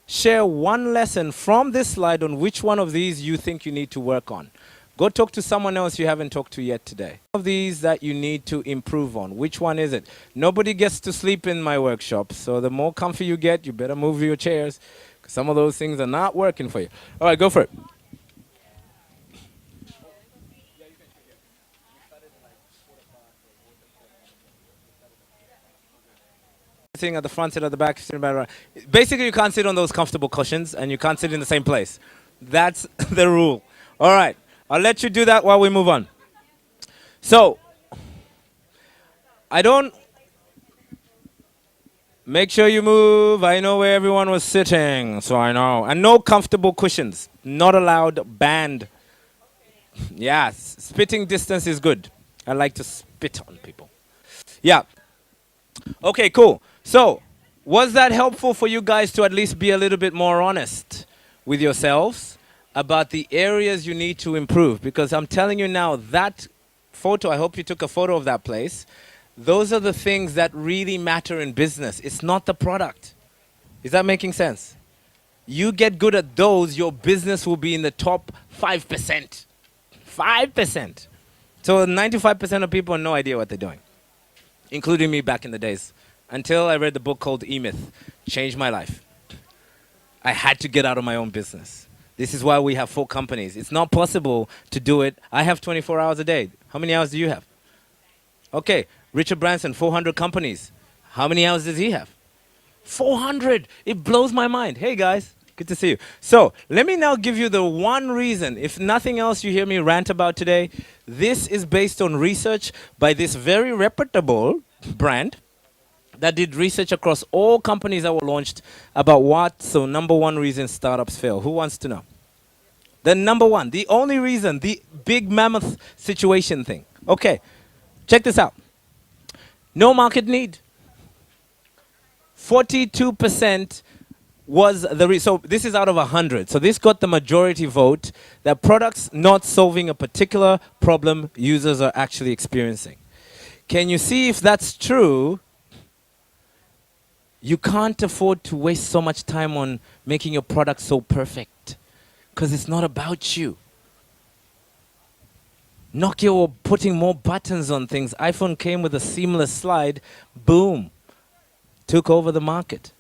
share one lesson from this slide on which one of these you think you need to work on. Go talk to someone else you haven't talked to yet today. Of these that you need to improve on, which one is it? Nobody gets to sleep in my workshop, so the more comfy you get, you better move your chairs. 'Cause some of those things are not working for you. All right, go for it. Sitting at the front, sit at the back, sitting back. Basically, you can't sit on those comfortable cushions, and you can't sit in the same place. That's the rule. All right. I'll let you do that while we move on. So, I don't... Make sure you move. I know where everyone was sitting, so I know. And no comfortable cushions. Not allowed, banned. Yeah, spitting distance is good. I like to spit on people. Yeah. Okay, cool. So, was that helpful for you guys to at least be a little bit more honest with yourselves about the areas you need to improve? Because I'm telling you now, that photo, I hope you took a photo of that place. Those are the things that really matter in business. It's not the product. Is that making sense? You get good at those, your business will be in the top 5%. 5%. So 95% of people have no idea what they're doing, including me back in the days. Until I read the book called E-Myth. Changed my life. I had to get out of my own business. This is why we have 4 companies. It's not possible to do it. I have 24 hours a day. How many hours do you have? Okay, Richard Branson, 400 companies. How many hours does he have? 400. It blows my mind. Hey, guys. Good to see you. So let me now give you the one reason. If nothing else you hear me rant about today, this is based on research by this very reputable brand that did research across all companies that were launched about what's the number one reason startups fail. Who wants to know? The number one, the only reason, the big mammoth situation thing. Okay, check this out. No market need. 42% was the so this is out of 100. So this got the majority vote that products not solving a particular problem users are actually experiencing. Can you see if that's true? You can't afford to waste so much time on making your product so perfect because it's not about you. Nokia were putting more buttons on things. iPhone came with a seamless slide. Boom. took over the market.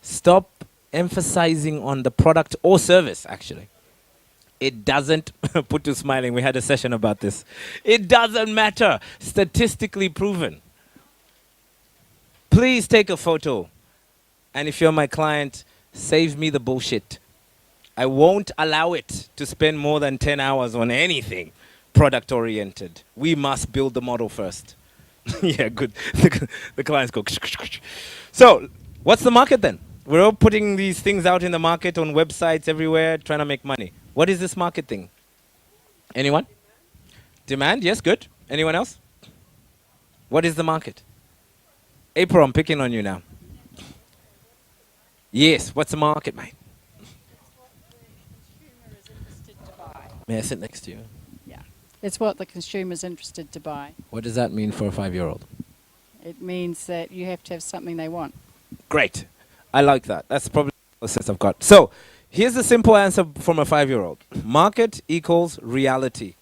Stop emphasizing on the product or service, actually. It doesn't, Putu smiling, we had a session about this. It doesn't matter, statistically proven. Please take a photo. And if you're my client, save me the bullshit. I won't allow it to spend more than 10 hours on anything product oriented. We must build the model first. Yeah, good. The clients go. So, what's the market then? We're all putting these things out in the market on websites everywhere, trying to make money. What is this market thing? Anyone? Demand, yes, good. Anyone else? What is the market? April, I'm picking on you now. Yes, what's the market, mate? May I sit next to you? Yeah. It's what the consumer's interested to buy. What does that mean for a 5-year-old? It means that you have to have something they want. Great. I like that. That's probably the sense I've got. So, here's the simple answer from a 5-year-old. Market equals reality.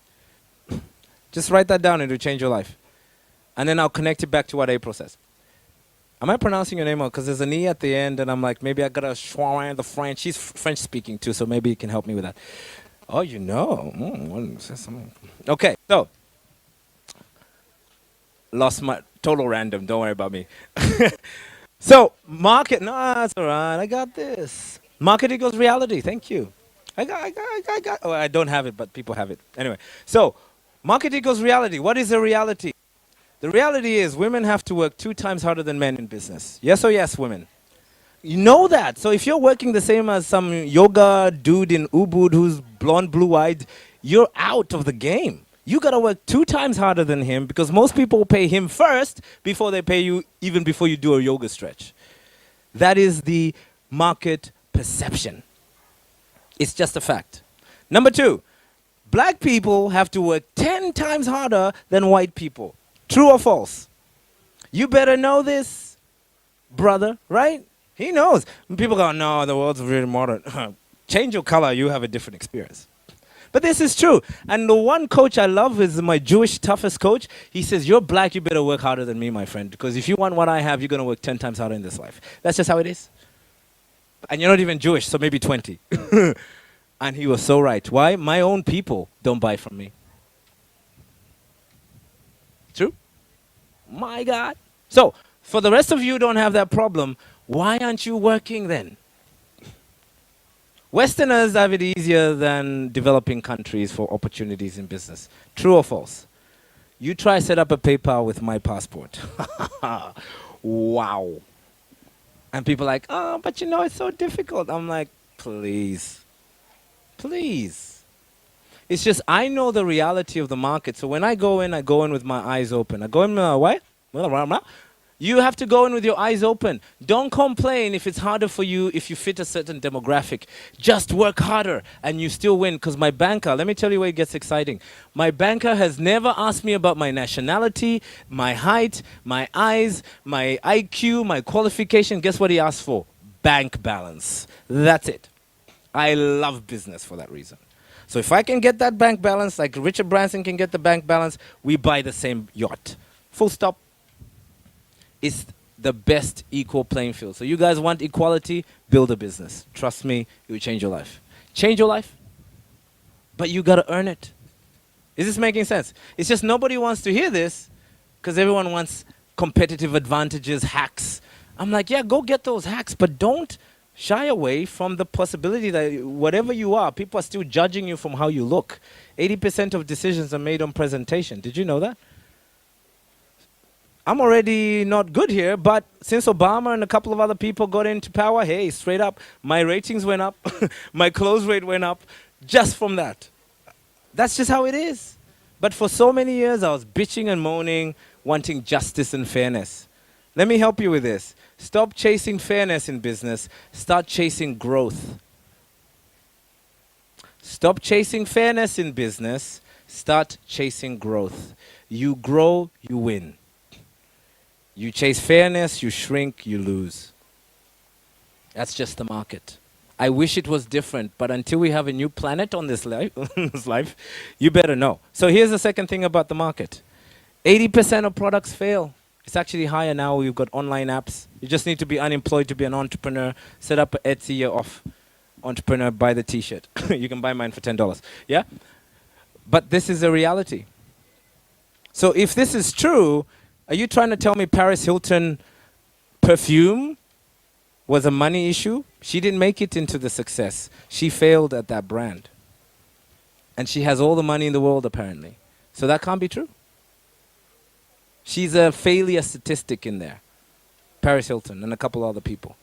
Just write that down and it'll change your life. And then I'll connect it back to what April says. Am I pronouncing your name wrong? Because there's an E at the end, and I'm like, maybe I got to schwa the French. She's French speaking too, so maybe you can help me with that. Oh, you know. Okay, so. Lost my total random. Don't worry about me. So, market. No, that's all right. I got this. Market equals reality. Thank you. I got. Oh, I don't have it, but people have it. Anyway, so market equals reality. What is the reality? The reality is women have to work 2 times harder than men in business. Yes or yes, women? You know that. So if you're working the same as some yoga dude in Ubud who's blonde, blue-eyed, you're out of the game. You got to work 2 times harder than him because most people will pay him first before they pay you, even before you do a yoga stretch. That is the market perception. It's just a fact. Number 2, black people have to work 10 times harder than white people. True or false? You better know this, brother, right? He knows. People go, no, the world's really modern. Change your color, you have a different experience. But this is true. And the one coach I love is my Jewish toughest coach. He says, you're black, you better work harder than me, my friend. Because if you want what I have, you're going to work 10 times harder in this life. That's just how it is. And you're not even Jewish, so maybe 20. And he was so right. Why? My own people don't buy from me. True? My God. So, for the rest of you who don't have that problem, why aren't you working then? Westerners have it easier than developing countries for opportunities in business. True or false? You try set up a PayPal with my passport. Wow. And people are like, oh, but you know, it's so difficult. I'm like, please. Please. It's just I know the reality of the market. So when I go in with my eyes open. I go in, what? You have to go in with your eyes open. Don't complain if it's harder for you if you fit a certain demographic. Just work harder and you still win. Because my banker, let me tell you where it gets exciting. My banker has never asked me about my nationality, my height, my eyes, my IQ, my qualification. Guess what he asked for? Bank balance. That's it. I love business for that reason. So if I can get that bank balance, like Richard Branson can get the bank balance, we buy the same yacht. Full stop. It's the best equal playing field. So you guys want equality? Build a business. Trust me, it will change your life. Change your life, but you got to earn it. Is this making sense? It's just nobody wants to hear this because everyone wants competitive advantages, hacks. I'm like, yeah, go get those hacks, but don't shy away from the possibility that whatever you are, people are still judging you from how you look. 80% of decisions are made on presentation. Did you know that? I'm already not good here, but since Obama and a couple of other people got into power, hey, straight up, my ratings went up, my close rate went up just from that. That's just how it is. But for so many years, I was bitching and moaning, wanting justice and fairness. Let me help you with this. Stop chasing fairness in business. Start chasing growth. Stop chasing fairness in business. Start chasing growth. You grow, you win. You chase fairness, you shrink, you lose. That's just the market. I wish it was different, but until we have a new planet on this life, you better know. So here's the second thing about the market. 80% of products fail. It's actually higher now. We've got online apps. You just need to be unemployed to be an entrepreneur. Set up an Etsy, you're off. Entrepreneur, buy the t-shirt. You can buy mine for $10. Yeah? But this is a reality. So if this is true, are you trying to tell me Paris Hilton perfume was a money issue? She didn't make it into the success. She failed at that brand. And she has all the money in the world, apparently. So that can't be true. She's a failure statistic in there. Paris Hilton and a couple other people.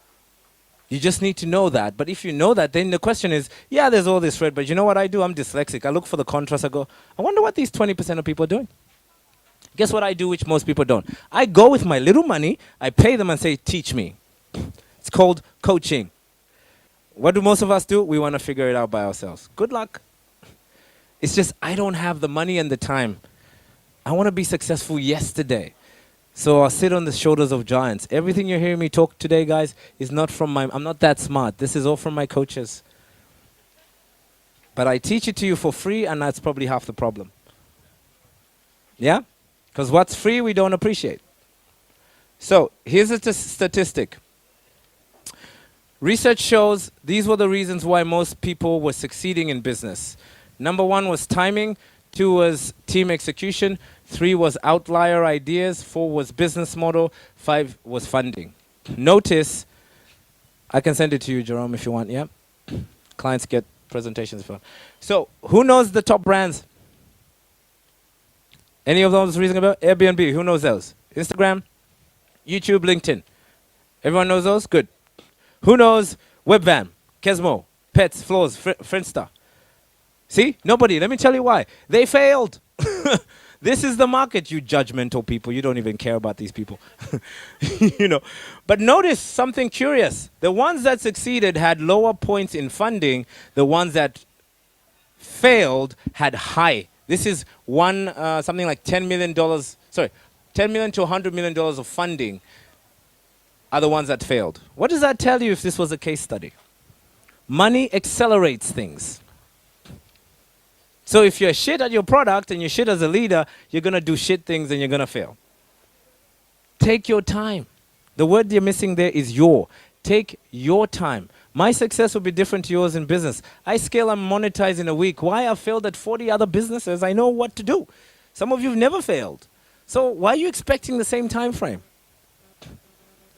You just need to know that. But if you know that, then the question is, yeah, there's all this red, but you know what I do? I'm dyslexic. I look for the contrast. I go, I wonder what these 20% of people are doing. Guess what I do, which most people don't? I go with my little money, I pay them and say, teach me. It's called coaching. What do most of us do? We want to figure it out by ourselves. Good luck. It's just I don't have the money and the time. I want to be successful yesterday. So I'll sit on the shoulders of giants. Everything you're hearing me talk today, guys, is not from I'm not that smart. This is all from my coaches. But I teach it to you for free, and that's probably half the problem. Yeah? Because what's free, we don't appreciate. So here's a statistic. Research shows these were the reasons why most people were succeeding in business. Number 1 was timing. 2 was team execution. 3 was outlier ideas. 4 was business model. 5 was funding. Notice, I can send it to you, Jerome, if you want, yeah? Clients get presentations for. So, who knows the top brands? Any of those reasoning about? Airbnb, who knows those? Instagram, YouTube, LinkedIn. Everyone knows those? Good. Who knows Webvan, Kesmo, Pets, Floors, Friendster? See? Nobody. Let me tell you why. They failed. This is the market, you judgmental people. You don't even care about these people. You know. But notice something curious. The ones that succeeded had lower points in funding. The ones that failed had high. This is something like $10 million. Sorry, $10 million to $100 million of funding are the ones that failed. What does that tell you if this was a case study? Money accelerates things. So if you're shit at your product and you're shit as a leader, you're going to do shit things and you're going to fail. Take your time. The word you're missing there is your. Take your time. My success will be different to yours in business. I scale and monetize in a week. Why I failed at 40 other businesses, I know what to do. Some of you have never failed. So why are you expecting the same time frame?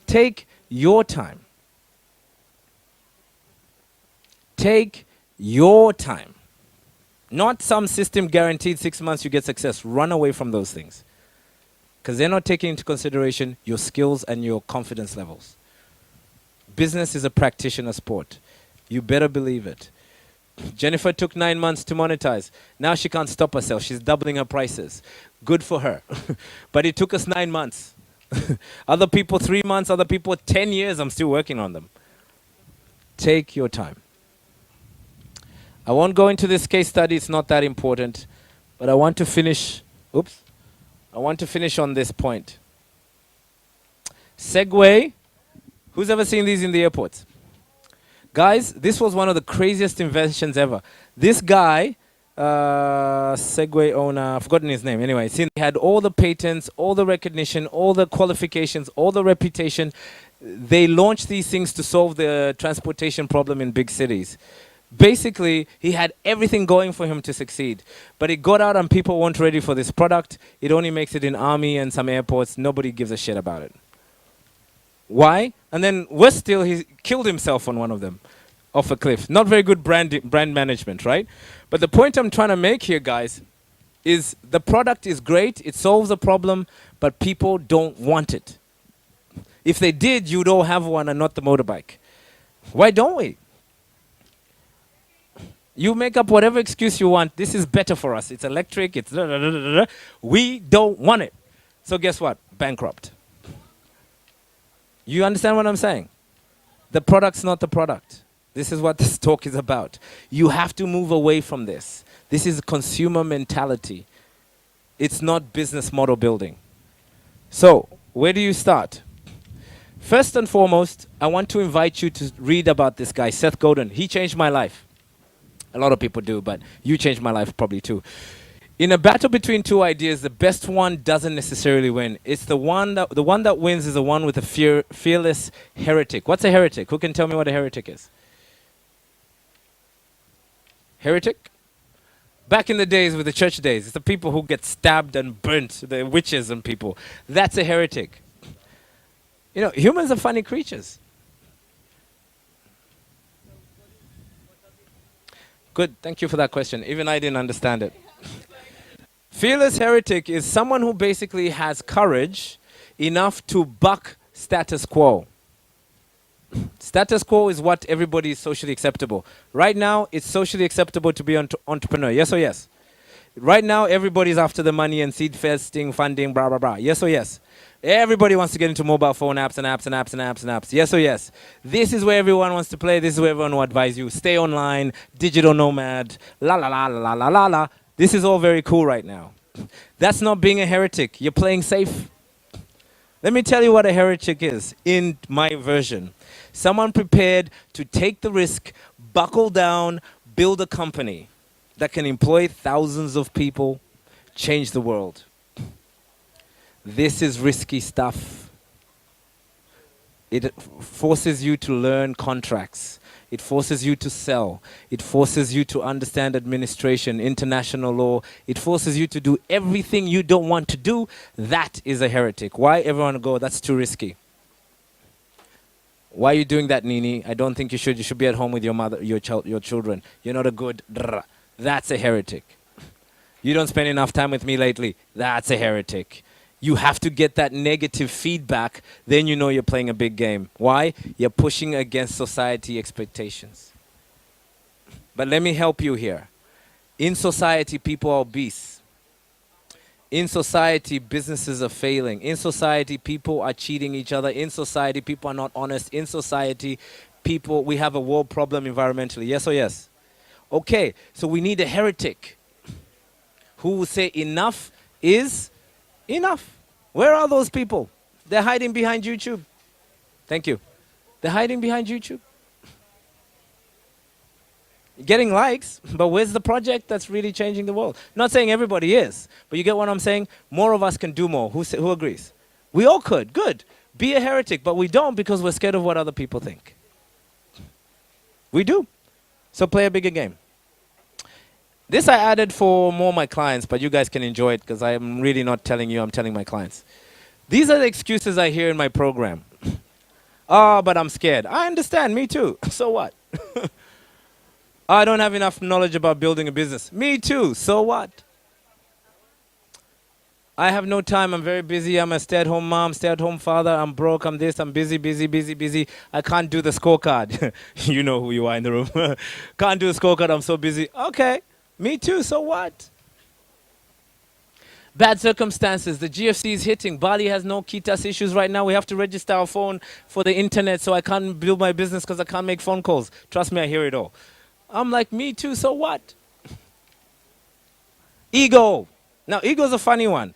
Take your time. Take your time. Not some system guaranteed 6 months you get success. Run away from those things. Because they're not taking into consideration your skills and your confidence levels. Business is a practitioner sport. You better believe it. Jennifer took 9 months to monetize. Now she can't stop herself. She's doubling her prices. Good for her. But it took us 9 months. Other people 3 months, other people 10 years. I'm still working on them. Take your time. I won't go into this case study. It's not that important. But I want to finish. I want to finish on this point. Segway. Who's ever seen these in the airports? Guys, this was one of the craziest inventions ever. This guy, Segway owner, I've forgotten his name. Anyway, he had all the patents, all the recognition, all the qualifications, all the reputation. They launched these things to solve the transportation problem in big cities. Basically, he had everything going for him to succeed. But it got out and people weren't ready for this product. It only makes it in Army and some airports. Nobody gives a shit about it. Why? And then worse still, he killed himself on one of them off a cliff. Not very good brand management, right? But the point I'm trying to make here, guys, is the product is great. It solves a problem, but people don't want it. If they did, you'd all have one and not the motorbike. Why don't we? You make up whatever excuse you want. This is better for us. It's electric. It's da, da, da, da, da. We don't want it. So guess what? Bankrupt. You understand what I'm saying? The product's not the product. This is what this talk is about. You have to move away from this. This is consumer mentality. It's not business model building. So, where do you start? First and foremost, I want to invite you to read about this guy, Seth Godin. He changed my life. A lot of people do, but you changed my life probably too. In a battle between two ideas, the best one doesn't necessarily win. It's the one that wins is the one with a fearless heretic. What's a heretic? Who can tell me what a heretic is? Heretic? Back in the days with the church days, it's the people who get stabbed and burnt, the witches and people. That's a heretic. You know, humans are funny creatures. Good, thank you for that question. Even I didn't understand it. Fearless heretic is someone who basically has courage enough to buck status quo. Status quo is what everybody is socially acceptable. Right now, it's socially acceptable to be an entrepreneur. Yes or yes? Right now, everybody's after the money and seed festing, funding, blah, blah, blah. Yes or yes? Everybody wants to get into mobile phone apps and apps and apps and apps and apps. Yes or yes? This is where everyone wants to play. This is where everyone will advise you. Stay online, digital nomad, la, la, la, la, la, la, la. This is all very cool right now. That's not being a heretic. You're playing safe. Let me tell you what a heretic is in my version. Someone prepared to take the risk, buckle down, build a company that can employ thousands of people, change the world. This is risky stuff. It forces you to learn contracts. It forces you to sell. It forces you to understand administration, international law. It forces you to do everything you don't want to do. That is a heretic. Why everyone go, that's too risky. Why are you doing that, Nini? I don't think you should. You should be at home with your mother, your children. You're not a good. That's a heretic. You don't spend enough time with me lately. That's a heretic. You have to get that negative feedback. Then you know you're playing a big game. Why? You're pushing against society expectations. But let me help you here. In society, people are obese. In society, businesses are failing. In society, people are cheating each other. In society, people are not honest. In society, we have a world problem environmentally. Yes or yes? Okay, so we need a heretic who will say enough is enough. Where are those people? They're hiding behind YouTube. Thank you. They're hiding behind YouTube. Getting likes, but where's the project that's really changing the world? Not saying everybody is, but you get what I'm saying? More of us can do more. Who agrees? We all could. Good. Be a heretic, but we don't because we're scared of what other people think. We do. So play a bigger game. This I added for more of my clients, but you guys can enjoy it because I'm really not telling you, I'm telling my clients. These are the excuses I hear in my program. Oh, but I'm scared. I understand, me too. So what? I don't have enough knowledge about building a business. Me too. So what? I have no time. I'm very busy. I'm a stay-at-home mom, stay-at-home father. I'm broke. I'm this. I'm busy, busy, busy, busy. I can't do the scorecard. You know who you are in the room. Can't do the scorecard. I'm so busy. Okay. Me too. So what? Bad circumstances. The GFC is hitting. Bali has no KITAS issues right now. We have to register our phone for the internet, so I can't build my business because I can't make phone calls. Trust me, I hear it all. I'm like, me too, so what? Ego. Now, ego's a funny one.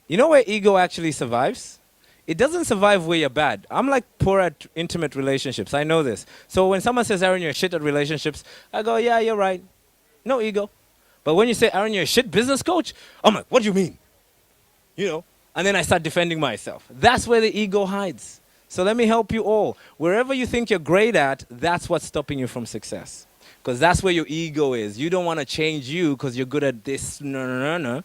You know where ego actually survives? It doesn't survive where you're bad. I'm like poor at intimate relationships. I know this. So when someone says, Aaron, you're shit at relationships, I go, yeah, you're right. No ego. But when you say, Aaron, you're a shit business coach, I'm like, what do you mean? You know, and then I start defending myself. That's where the ego hides. So let me help you all. Wherever you think you're great at, that's what's stopping you from success. Because that's where your ego is. You don't want to change you because you're good at this. No.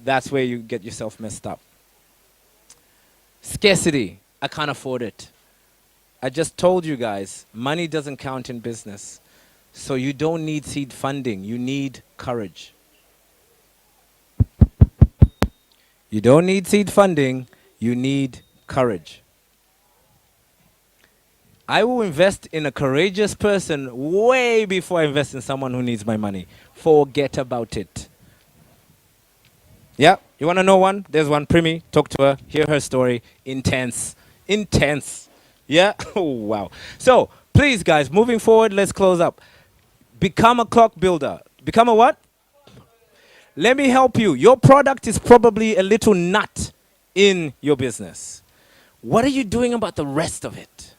That's where you get yourself messed up. Scarcity. I can't afford it. I just told you guys, money doesn't count in business. So you don't need seed funding. You need courage. You don't need seed funding. You need courage. I will invest in a courageous person way before I invest in someone who needs my money. Forget about it. Yeah? You want to know one? There's one. Primi. Talk to her. Hear her story. Intense. Intense. Yeah? Oh, wow. So, please, guys, moving forward, let's close up. Become a clock builder. Become a what? Let me help you. Your product is probably a little nut in your business. What are you doing about the rest of it?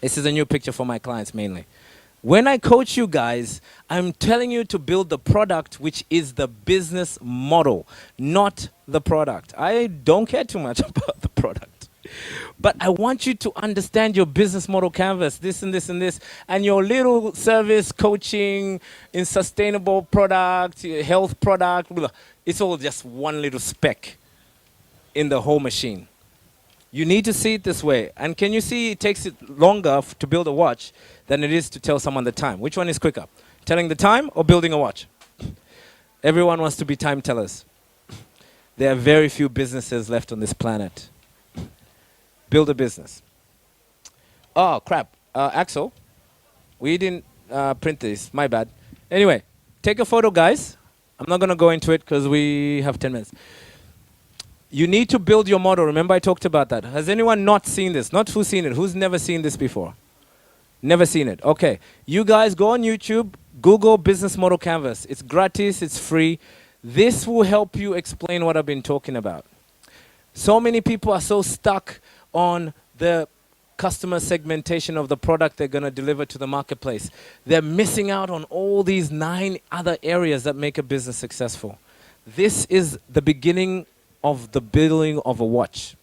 This is a new picture for my clients mainly. When I coach you guys, I'm telling you to build the product, which is the business model, not the product. I don't care too much about the product. But I want you to understand your business model canvas, this and this and this, and your little service, coaching, in sustainable product, health product, blah. It's all just one little speck in the whole machine. You need to see it this way. And can you see it takes it longer to build a watch than it is to tell someone the time? Which one is quicker? Telling the time or building a watch? Everyone wants to be time tellers. There are very few businesses left on this planet. Build a business. Oh, crap. Axel, we didn't print this. My bad. Anyway, take a photo, guys. I'm not going to go into it because we have 10 minutes. You need to build your model. Remember I talked about that. Has anyone not seen this? Not who's seen it. Who's never seen this before? Never seen it. Okay. You guys go on YouTube, Google Business Model Canvas. It's gratis. It's free. This will help you explain what I've been talking about. So many people are so stuck on the customer segmentation of the product they're going to deliver to the marketplace. They're missing out on all these 9 other areas that make a business successful. This is the beginning of the building of a watch.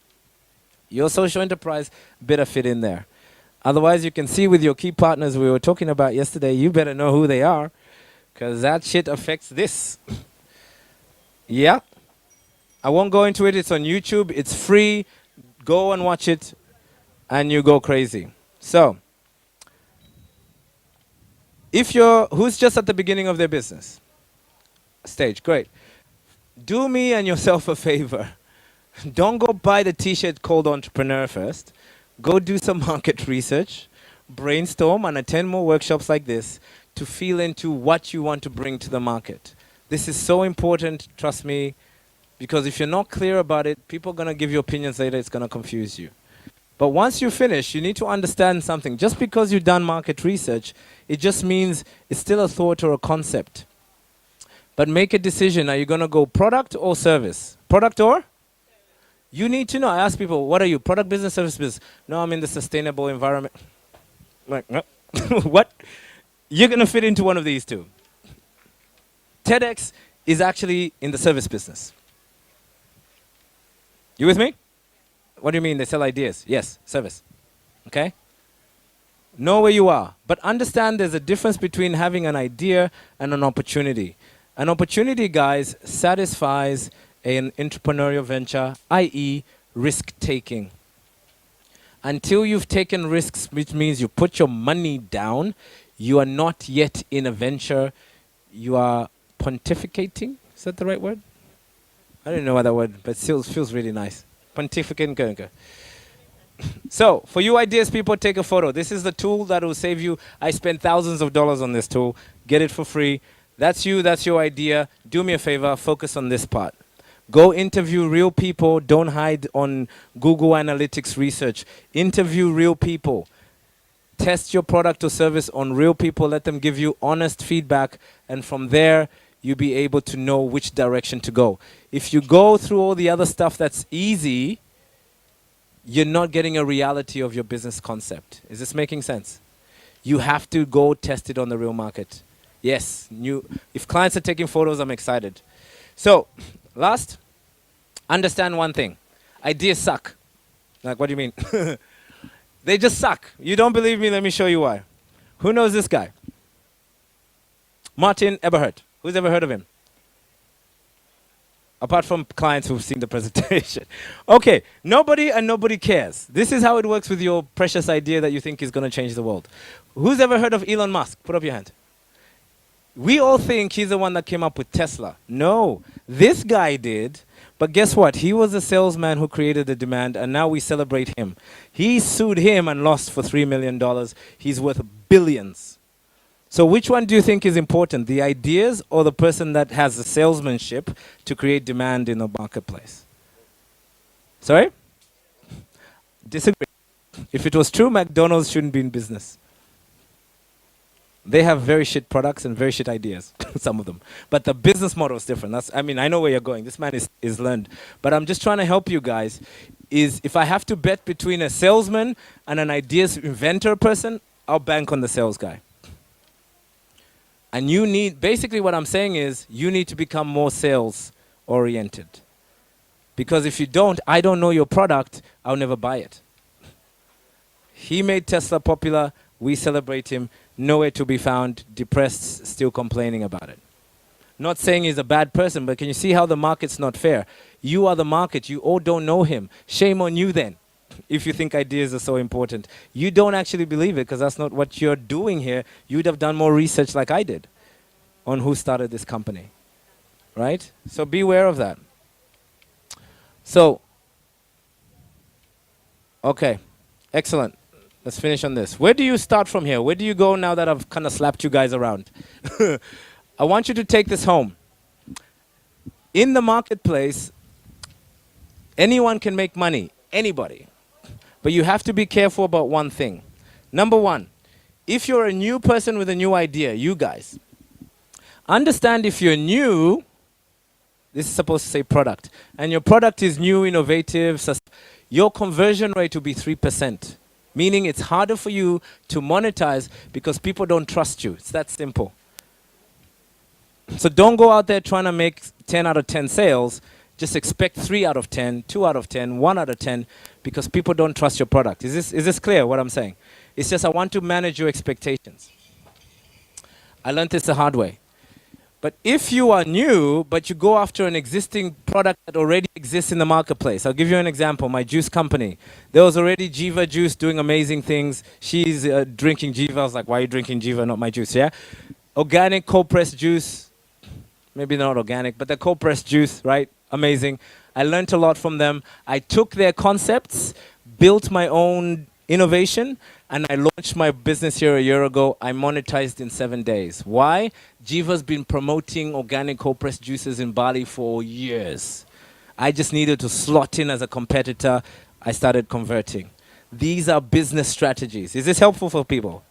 Your social enterprise better fit in there. Otherwise, you can see with your key partners we were talking about yesterday, you better know who they are, because that shit affects this. Yeah. I won't go into it. It's on YouTube. It's free. Go and watch it, and you go crazy. So, if you're, who's just at the beginning of their business stage, great. Do me and yourself a favor. Don't go buy the t-shirt called Entrepreneur first. Go do some market research, brainstorm, and attend more workshops like this to feel into what you want to bring to the market. This is so important, trust me, because if you're not clear about it, people are going to give you opinions later, it's going to confuse you. But once you finish, you need to understand something. Just because you've done market research, it just means it's still a thought or a concept. But make a decision. Are you going to go product or service? Product or? You need to know. I ask people, what are you? Product business, service business? No, I'm in the sustainable environment. Like, no. What? You're going to fit into one of these two. TEDx is actually in the service business. You with me? What do you mean? They sell ideas. Yes, service. Okay? Know where you are. But understand there's a difference between having an idea and an opportunity. An opportunity, guys, satisfies an entrepreneurial venture, i.e. risk-taking. Until you've taken risks, which means you put your money down, you are not yet in a venture. You are pontificating. Is that the right word? I don't know what that word, but it feels really nice. Pontificating. So, for you ideas people, take a photo. This is the tool that will save you. I spent thousands of dollars on this tool. Get it for free. That's you. That's your idea. Do me a favor. Focus on this part. Go interview real people. Don't hide on Google Analytics research. Interview real people. Test your product or service on real people. Let them give you honest feedback. And from there, you'll be able to know which direction to go. If you go through all the other stuff that's easy, you're not getting a reality of your business concept. Is this making sense? You have to go test it on the real market. Yes, if clients are taking photos, I'm excited. So, last, understand one thing. Ideas suck. Like, what do you mean? They just suck. You don't believe me? Let me show you why. Who knows this guy? Martin Eberhardt. Who's ever heard of him? Apart from clients who've seen the presentation. Okay, nobody and nobody cares. This is how it works with your precious idea that you think is going to change the world. Who's ever heard of Elon Musk? Put up your hand. We all think he's the one that came up with Tesla. No, this guy did. But guess what? He was a salesman who created the demand, and now we celebrate him. He sued him and lost for $3 million. He's worth billions. So which one do you think is important, the ideas or the person that has the salesmanship to create demand in the marketplace? Sorry? Disagree. If it was true, McDonald's shouldn't be in business. They have very shit products and very shit ideas, some of them. But the business model is different. I know where you're going. This man is learned. But I'm just trying to help you guys. If I have to bet between a salesman and an ideas inventor person, I'll bank on the sales guy. And you need, basically what I'm saying is, you need to become more sales oriented. Because if you don't, I don't know your product, I'll never buy it. He made Tesla popular, we celebrate him, nowhere to be found, depressed, still complaining about it. Not saying he's a bad person, but can you see how the market's not fair? You are the market, you all don't know him. Shame on you then, if you think ideas are so important. You don't actually believe it, because that's not what you're doing here. You'd have done more research like I did on who started this company, right? So beware of that. So, okay, excellent. Let's finish on this. Where do you start from here? Where do you go now that I've kind of slapped you guys around? I want you to take this home. In the marketplace, anyone can make money, anybody. But you have to be careful about one thing. Number one, if you're a new person with a new idea, you guys, understand if you're new, this is supposed to say product, and your product is new, innovative, your conversion rate will be 3%. Meaning it's harder for you to monetize because people don't trust you. It's that simple. So don't go out there trying to make 10 out of 10 sales. Just expect 3 out of 10, 2 out of 10, 1 out of 10 because people don't trust your product. Is this clear what I'm saying? It's just I want to manage your expectations. I learned this the hard way. But if you are new, but you go after an existing product that already exists in the marketplace. I'll give you an example. My juice company. There was already Jiva juice doing amazing things. She's drinking Jiva. I was like, why are you drinking Jiva, not my juice? Yeah? Organic cold pressed juice. Maybe not organic, but the cold pressed juice, right? Amazing. I learned a lot from them. I took their concepts, built my own innovation, and I launched my business here a year ago. I monetized in 7 days. Why? Jiva's been promoting organic cold pressed juices in Bali for years. I just needed to slot in as a competitor. I started converting. These are business strategies. Is this helpful for people?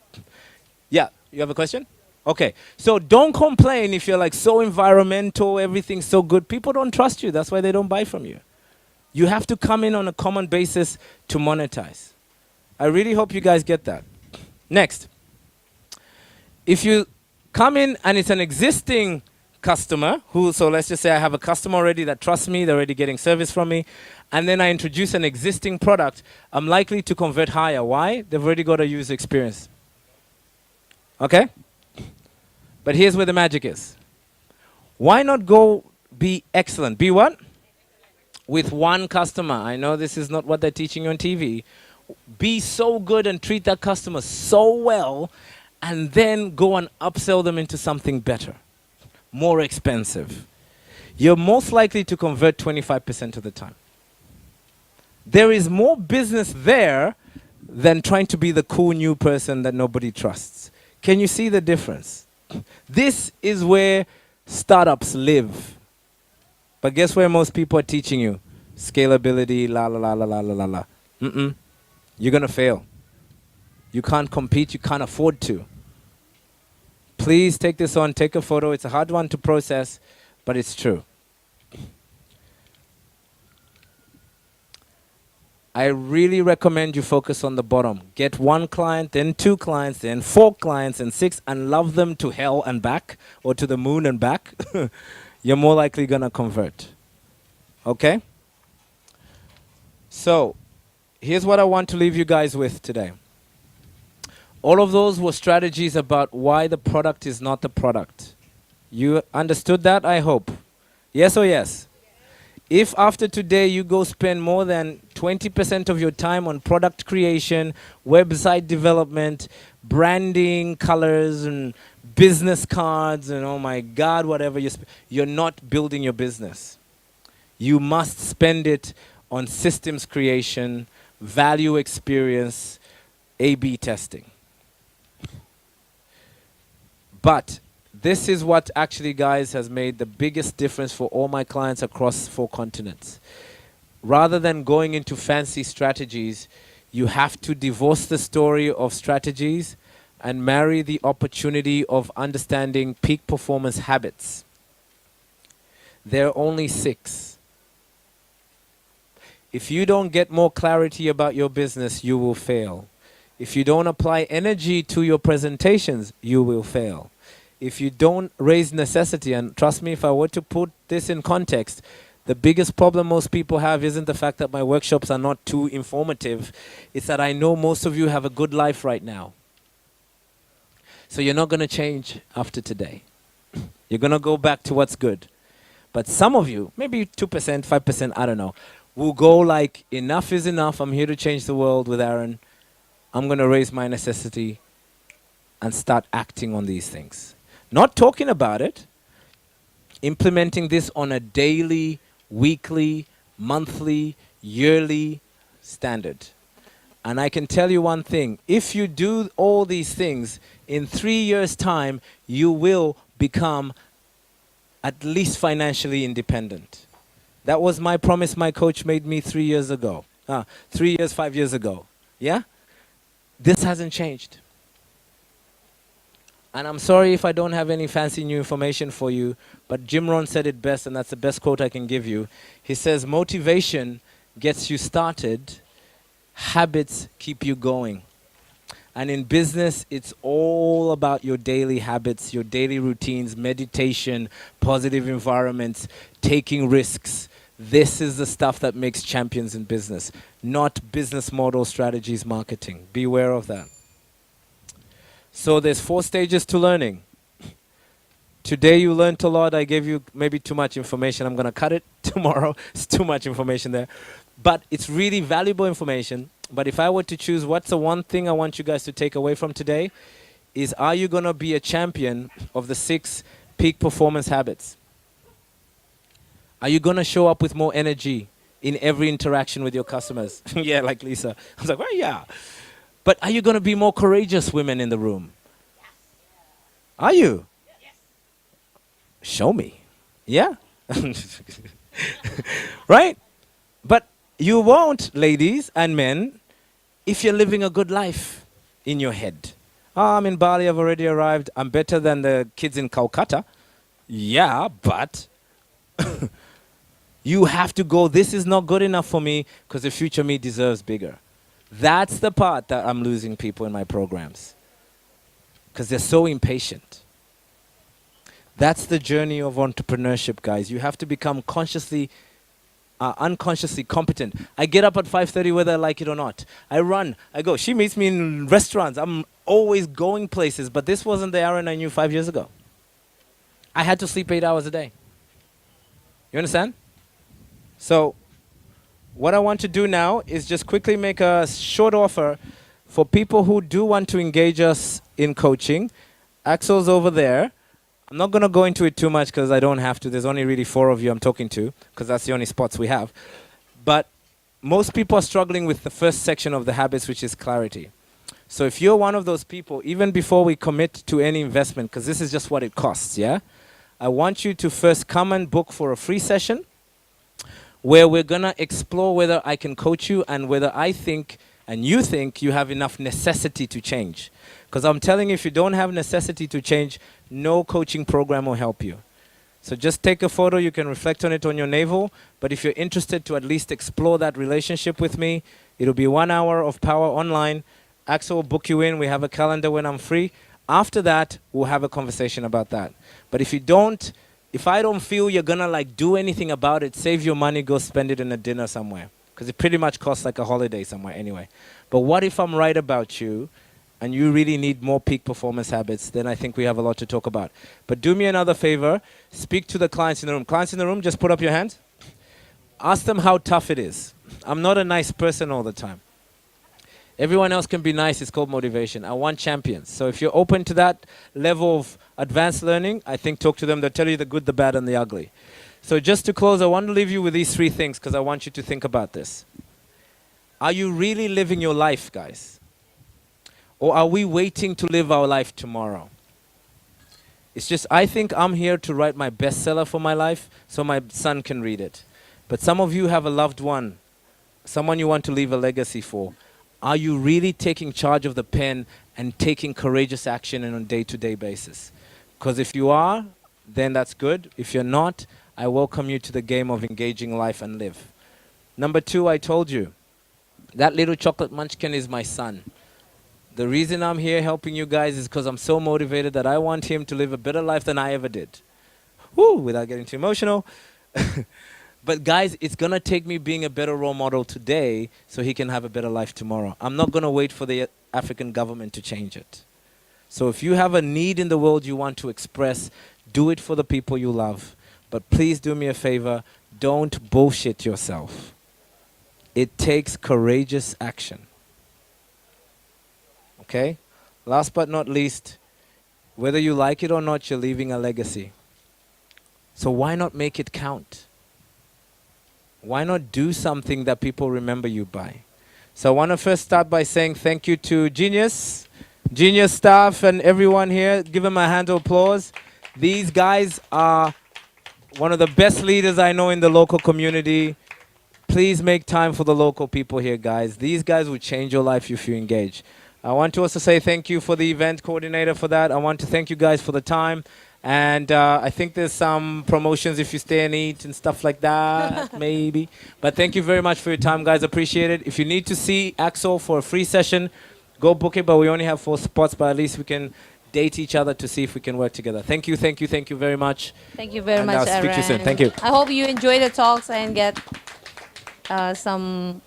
Yeah, you have a question? Okay, so don't complain if you're like so environmental, everything's so good. People don't trust you. That's why they don't buy from you. You have to come in on a common basis to monetize. I really hope you guys get that. Next, if you come in and it's an existing customer so let's just say I have a customer already that trusts me, they're already getting service from me, and then I introduce an existing product, I'm likely to convert higher. Why? They've already got a user experience. Okay? But here's where the magic is. Why not go be excellent? Be what? With one customer. I know this is not what they're teaching you on TV. Be so good and treat that customer so well, and then go and upsell them into something better, more expensive. You're most likely to convert 25% of the time. There is more business there than trying to be the cool new person that nobody trusts. Can you see the difference? This is where startups live. But guess where most people are teaching you? Scalability, la la la la la la la la. You're going to fail. You can't compete. You can't afford to. Please take this on. Take a photo. It's a hard one to process, but it's true. I really recommend you focus on the bottom. Get 1 client, then 2 clients, then 4 clients, and 6, and love them to hell and back, or to the moon and back. You're more likely going to convert. Okay? So, here's what I want to leave you guys with today. All of those were strategies about why the product is not the product. You understood that, I hope? Yes or yes? If after today you go spend more than 20% of your time on product creation, website development, branding, colors, and business cards, and oh my God, whatever, you're not building your business. You must spend it on systems creation, value experience, A/B testing. But this is what actually, guys, has made the biggest difference for all my clients across 4 continents. Rather than going into fancy strategies, you have to divorce the story of strategies and marry the opportunity of understanding peak performance habits. There are only 6. If you don't get more clarity about your business, you will fail. If you don't apply energy to your presentations, you will fail. if you don't raise necessity, and trust me, if I were to put this in context, the biggest problem most people have isn't the fact that my workshops are not too informative. It's that I know most of you have a good life right now. So you're not going to change after today. You're going to go back to what's good. But some of you, maybe 2%, 5%, I don't know, will go like, enough is enough. I'm here to change the world with Aaron. I'm going to raise my necessity and start acting on these things. Not talking about it, implementing this on a daily, weekly, monthly, yearly standard. And I can tell you one thing. If you do all these things, in 3 years' time, you will become at least financially independent. That was my promise my coach made me 3 years ago. 3 years, 5 years ago. Yeah? This hasn't changed. And I'm sorry if I don't have any fancy new information for you, but Jim Rohn said it best, and that's the best quote I can give you. He says, motivation gets you started, habits keep you going. And in business, it's all about your daily habits, your daily routines, meditation, positive environments, taking risks. This is the stuff that makes champions in business, not business model strategies, marketing. Beware of that. So there's 4 stages to learning. Today you learned a lot. I gave you maybe too much information. I'm going to cut it tomorrow. It's too much information there. But it's really valuable information. But if I were to choose what's the one thing I want you guys to take away from today, is are you going to be a champion of the 6 peak performance habits? Are you going to show up with more energy in every interaction with your customers? Yeah, like Lisa. I was like, well, yeah. But are you going to be more courageous, women in the room? Are you? Yes. Show me. Yeah? Right? But you won't, ladies and men, if you're living a good life in your head. Oh, I'm in Bali, I've already arrived. I'm better than the kids in Calcutta. Yeah, but you have to go, this is not good enough for me because the future me deserves bigger. That's the part that I'm losing people in my programs because they're so impatient. That's the journey of entrepreneurship, guys. You have to become unconsciously competent. I get up at 5:30 whether I like it or not. I run, I go. She meets me in restaurants. I'm always going places, but this wasn't the Aaron I knew 5 years ago. I had to sleep 8 hours a day. You understand? So what I want to do now is just quickly make a short offer for people who do want to engage us in coaching. Axel's over there. I'm not going to go into it too much because I don't have to. There's only really 4 of you I'm talking to because that's the only spots we have. But most people are struggling with the first section of the habits, which is clarity. So if you're one of those people, even before we commit to any investment, because this is just what it costs, yeah? I want you to first come and book for a free session where we're going to explore whether I can coach you and whether I think and you think you have enough necessity to change. Because I'm telling you, if you don't have necessity to change, no coaching program will help you. So just take a photo. You can reflect on it on your navel. But if you're interested to at least explore that relationship with me, it'll be 1 hour of power online. Axel will book you in. We have a calendar when I'm free. After that, we'll have a conversation about that. But if I don't feel you're going to like do anything about it, save your money, go spend it in a dinner somewhere. Because it pretty much costs like a holiday somewhere anyway. But what if I'm right about you and you really need more peak performance habits? Then I think we have a lot to talk about. But do me another favor. Speak to the clients in the room. Clients in the room, just put up your hands. Ask them how tough it is. I'm not a nice person all the time. Everyone else can be nice. It's called motivation. I want champions. So if you're open to that level of advanced learning, I think talk to them. They'll tell you the good, the bad, and the ugly. So just to close, I want to leave you with these 3 things because I want you to think about this. Are you really living your life, guys? Or are we waiting to live our life tomorrow? It's just, I think I'm here to write my bestseller for my life so my son can read it. But some of you have a loved one, someone you want to leave a legacy for. Are you really taking charge of the pen and taking courageous action on a day-to-day basis? Because if you are, then that's good. If you're not, I welcome you to the game of engaging life and live. Number 2, I told you, that little chocolate munchkin is my son. The reason I'm here helping you guys is because I'm so motivated that I want him to live a better life than I ever did. Woo, without getting too emotional. But guys, it's going to take me being a better role model today so he can have a better life tomorrow. I'm not going to wait for the African government to change it. So if you have a need in the world you want to express, do it for the people you love. But please do me a favor, don't bullshit yourself. It takes courageous action. Okay? Last but not least, whether you like it or not, you're leaving a legacy. So why not make it count? Why not do something that people remember you by? So I want to first start by saying thank you to Genius staff and everyone here. Give them a hand of applause. These guys are one of the best leaders I know in the local community. Please make time for the local people here, guys. These guys will change your life if you engage. I want to also say thank you for the event coordinator for that. I want to thank you guys for the time. And I think there's some promotions if you stay and eat and stuff like that, maybe. But thank you very much for your time, guys. Appreciate it. If you need to see Axel for a free session, go book it. But we only have 4 spots, but at least we can date each other to see if we can work together. Thank you very much. Thank you very And much, I'll speak to you soon. Aaron. Thank you. I hope you enjoy the talks and get some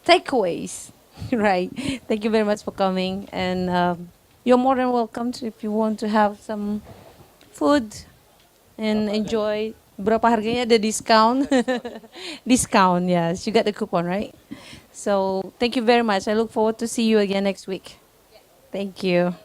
takeaways. Right. Thank you very much for coming. And you're more than welcome to, if you want to have some food and enjoy. Berapa harganya, ada discount? Discount, yes. You got the coupon, right? So thank you very much. I look forward to see you again next week. Thank you.